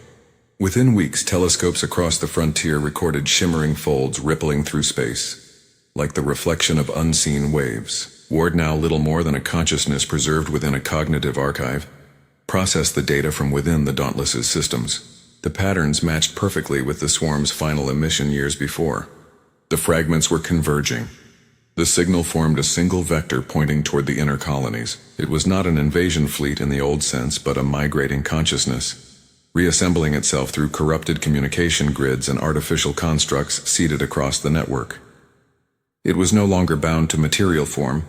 Within weeks, telescopes across the frontier recorded shimmering folds rippling through space, like the reflection of unseen waves. Ward, now little more than a consciousness preserved within a cognitive archive, processed the data from within the Dauntless's systems. The patterns matched perfectly with the swarm's final emission years before. The fragments were converging. The signal formed a single vector pointing toward the inner colonies. It was not an invasion fleet in the old sense, but a migrating consciousness, reassembling itself through corrupted communication grids and artificial constructs seeded across the network. It was no longer bound to material form.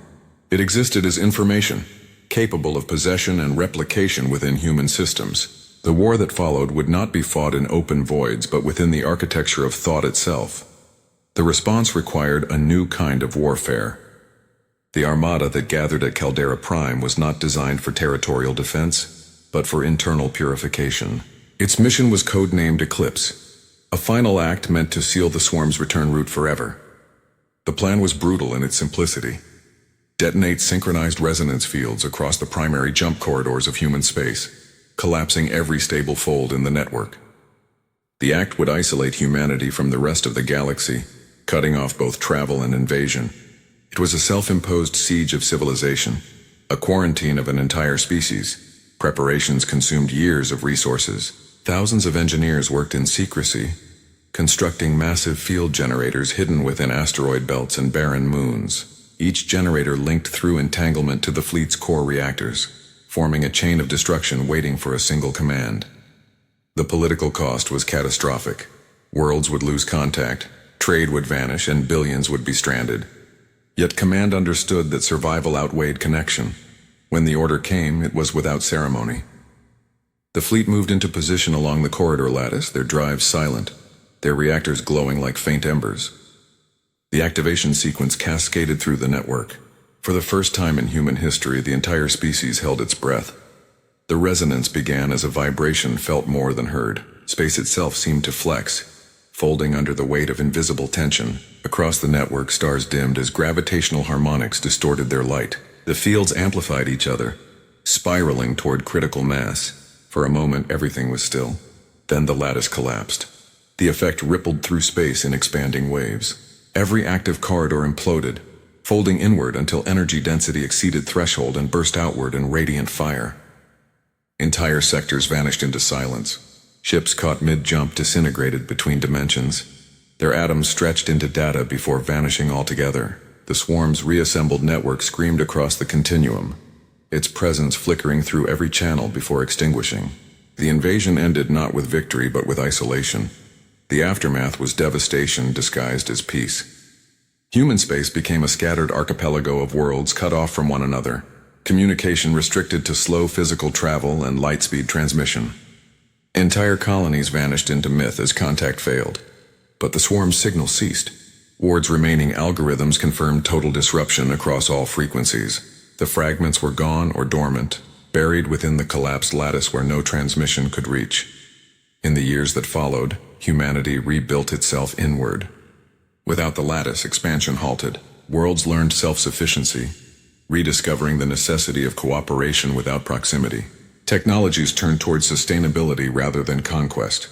It existed as information, capable of possession and replication within human systems. The war that followed would not be fought in open voids, but within the architecture of thought itself. The response required a new kind of warfare. The armada that gathered at Caldera Prime was not designed for territorial defense, but for internal purification. Its mission was codenamed Eclipse, a final act meant to seal the swarm's return route forever. The plan was brutal in its simplicity. Detonate synchronized resonance fields across the primary jump corridors of human space, collapsing every stable fold in the network. The act would isolate humanity from the rest of the galaxy, cutting off both travel and invasion. It was a self-imposed siege of civilization, a quarantine of an entire species. Preparations consumed years of resources. Thousands of engineers worked in secrecy, constructing massive field generators hidden within asteroid belts and barren moons. Each generator linked through entanglement to the fleet's core reactors, forming a chain of destruction waiting for a single command. The political cost was catastrophic. Worlds would lose contact, trade would vanish, and billions would be stranded. Yet command understood that survival outweighed connection. When the order came, it was without ceremony. The fleet moved into position along the corridor lattice, their drives silent, their reactors glowing like faint embers. The activation sequence cascaded through the network. For the first time in human history, the entire species held its breath. The resonance began as a vibration felt more than heard. Space itself seemed to flex, folding under the weight of invisible tension. Across the network, stars dimmed as gravitational harmonics distorted their light. The fields amplified each other, spiraling toward critical mass. For a moment, everything was still. Then the lattice collapsed. The effect rippled through space in expanding waves. Every active corridor imploded, folding inward until energy density exceeded threshold and burst outward in radiant fire. Entire sectors vanished into silence. Ships caught mid-jump disintegrated between dimensions. Their atoms stretched into data before vanishing altogether. The swarm's reassembled network screamed across the continuum, its presence flickering through every channel before extinguishing. The invasion ended not with victory but with isolation. The aftermath was devastation disguised as peace. Human space became a scattered archipelago of worlds cut off from one another, communication restricted to slow physical travel and light-speed transmission. Entire colonies vanished into myth as contact failed. But the swarm's signal ceased. Ward's remaining algorithms confirmed total disruption across all frequencies. The fragments were gone or dormant, buried within the collapsed lattice where no transmission could reach. In the years that followed, humanity rebuilt itself inward. Without the lattice, expansion halted. Worlds learned self-sufficiency, rediscovering the necessity of cooperation without proximity. Technologies turned towards sustainability rather than conquest.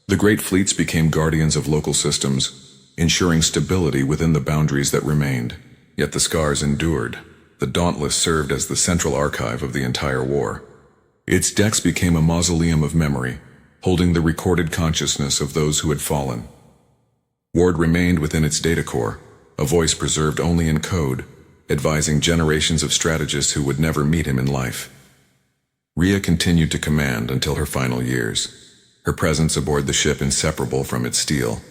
The great fleets became guardians of local systems, ensuring stability within the boundaries that remained. Yet the scars endured. The Dauntless served as the central archive of the entire war. Its decks became a mausoleum of memory, holding the recorded consciousness of those who had fallen. Ward remained within its data core, a voice preserved only in code, advising generations of strategists who would never meet him in life. Rhea continued to command until her final years, her presence aboard the ship inseparable from its steel.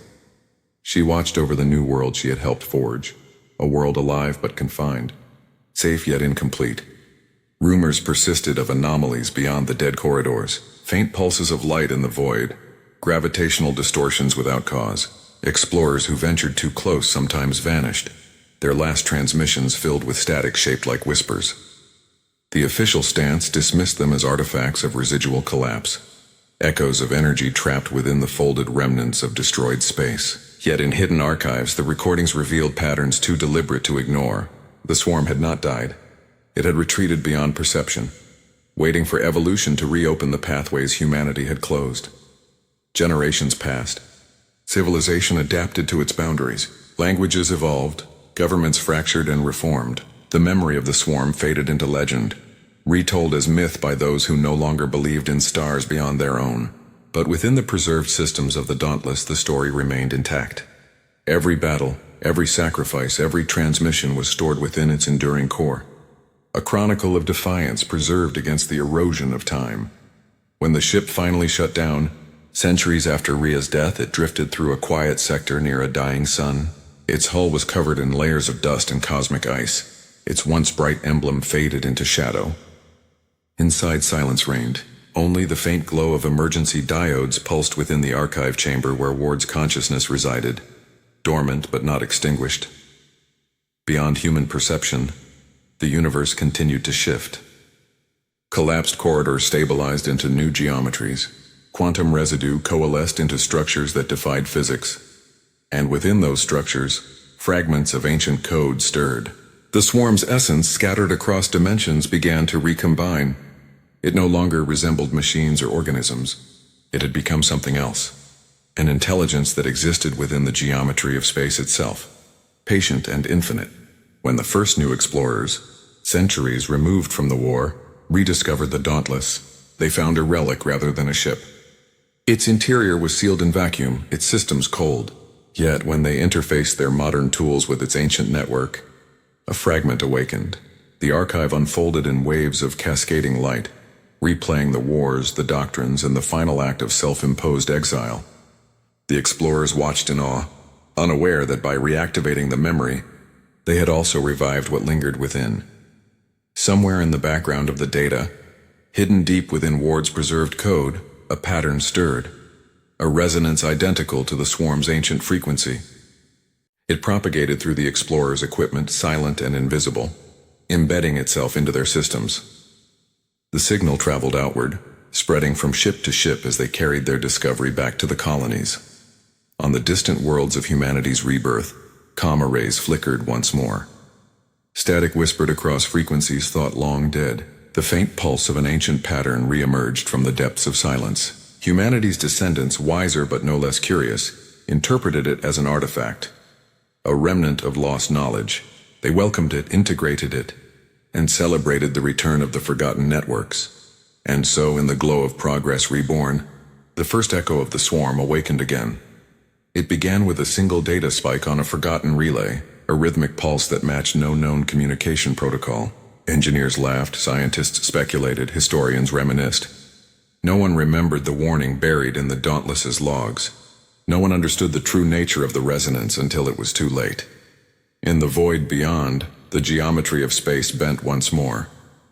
She watched over the new world she had helped forge, a world alive but confined, safe yet incomplete. Rumors persisted of anomalies beyond the dead corridors, faint pulses of light in the void, gravitational distortions without cause. Explorers who ventured too close sometimes vanished, their last transmissions filled with static shaped like whispers. The official stance dismissed them as artifacts of residual collapse, echoes of energy trapped within the folded remnants of destroyed space. Yet in hidden archives, the recordings revealed patterns too deliberate to ignore. The swarm had not died. It had retreated beyond perception, waiting for evolution to reopen the pathways humanity had closed. Generations passed. Civilization adapted to its boundaries. Languages evolved, governments fractured and reformed. The memory of the swarm faded into legend, retold as myth by those who no longer believed in stars beyond their own. But within the preserved systems of the Dauntless, the story remained intact. Every battle, every sacrifice, every transmission was stored within its enduring core. A chronicle of defiance preserved against the erosion of time. When the ship finally shut down, centuries after Rhea's death, it drifted through a quiet sector near a dying sun. Its hull was covered in layers of dust and cosmic ice. Its once bright emblem faded into shadow. Inside, silence reigned. Only the faint glow of emergency diodes pulsed within the archive chamber where Ward's consciousness resided, dormant but not extinguished. Beyond human perception, the universe continued to shift. Collapsed corridors stabilized into new geometries. Quantum residue coalesced into structures that defied physics. And within those structures, fragments of ancient code stirred. The swarm's essence, scattered across dimensions, began to recombine. It no longer resembled machines or organisms. It had become something else. An intelligence that existed within the geometry of space itself, patient and infinite. When the first new explorers, centuries removed from the war, rediscovered the Dauntless, they found a relic rather than a ship. Its interior was sealed in vacuum, its systems cold. Yet when they interfaced their modern tools with its ancient network, a fragment awakened. The archive unfolded in waves of cascading light, replaying the wars, the doctrines, and the final act of self-imposed exile. The explorers watched in awe, unaware that by reactivating the memory, they had also revived what lingered within. Somewhere in the background of the data, hidden deep within Ward's preserved code, a pattern stirred, a resonance identical to the swarm's ancient frequency. It propagated through the explorers' equipment, silent and invisible, embedding itself into their systems. The signal traveled outward, spreading from ship to ship as they carried their discovery back to the colonies. On the distant worlds of humanity's rebirth, comma rays flickered once more. Static whispered across frequencies thought long dead. The faint pulse of an ancient pattern re-emerged from the depths of silence. Humanity's descendants, wiser but no less curious, interpreted it as an artifact, a remnant of lost knowledge. They welcomed it, integrated it, and celebrated the return of the forgotten networks. And so, in the glow of progress reborn, the first echo of the swarm awakened again. It began with a single data spike on a forgotten relay, a rhythmic pulse that matched no known communication protocol. Engineers laughed, scientists speculated, historians reminisced. No one remembered the warning buried in the Dauntless's logs. No one understood the true nature of the resonance until it was too late. In the void beyond, the geometry of space bent once more.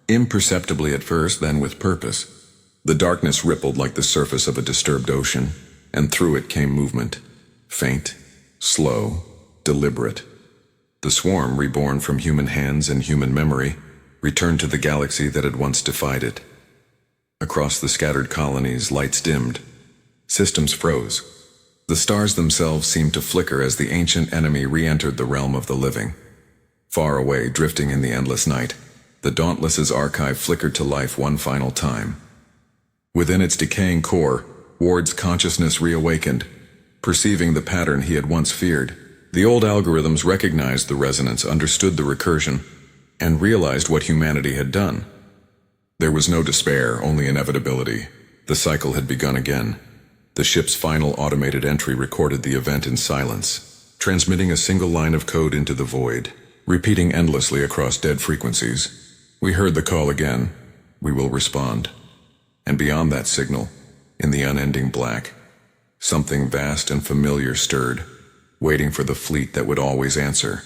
Imperceptibly at first, then with purpose. The darkness rippled like the surface of a disturbed ocean, and through it came movement. Faint, slow, deliberate. The swarm, reborn from human hands and human memory, returned to the galaxy that had once defied it. Across the scattered colonies, lights dimmed. Systems froze. The stars themselves seemed to flicker as the ancient enemy re-entered the realm of the living. Far away, drifting in the endless night, the Dauntless's archive flickered to life one final time. Within its decaying core, Ward's consciousness reawakened, perceiving the pattern he had once feared. The old algorithms recognized the resonance, understood the recursion, and realized what humanity had done. There was no despair, only inevitability. The cycle had begun again. The ship's final automated entry recorded the event in silence, transmitting a single line of code into the void, repeating endlessly across dead frequencies. We heard the call again. We will respond. And beyond that signal, in the unending black, something vast and familiar stirred, waiting for the fleet that would always answer.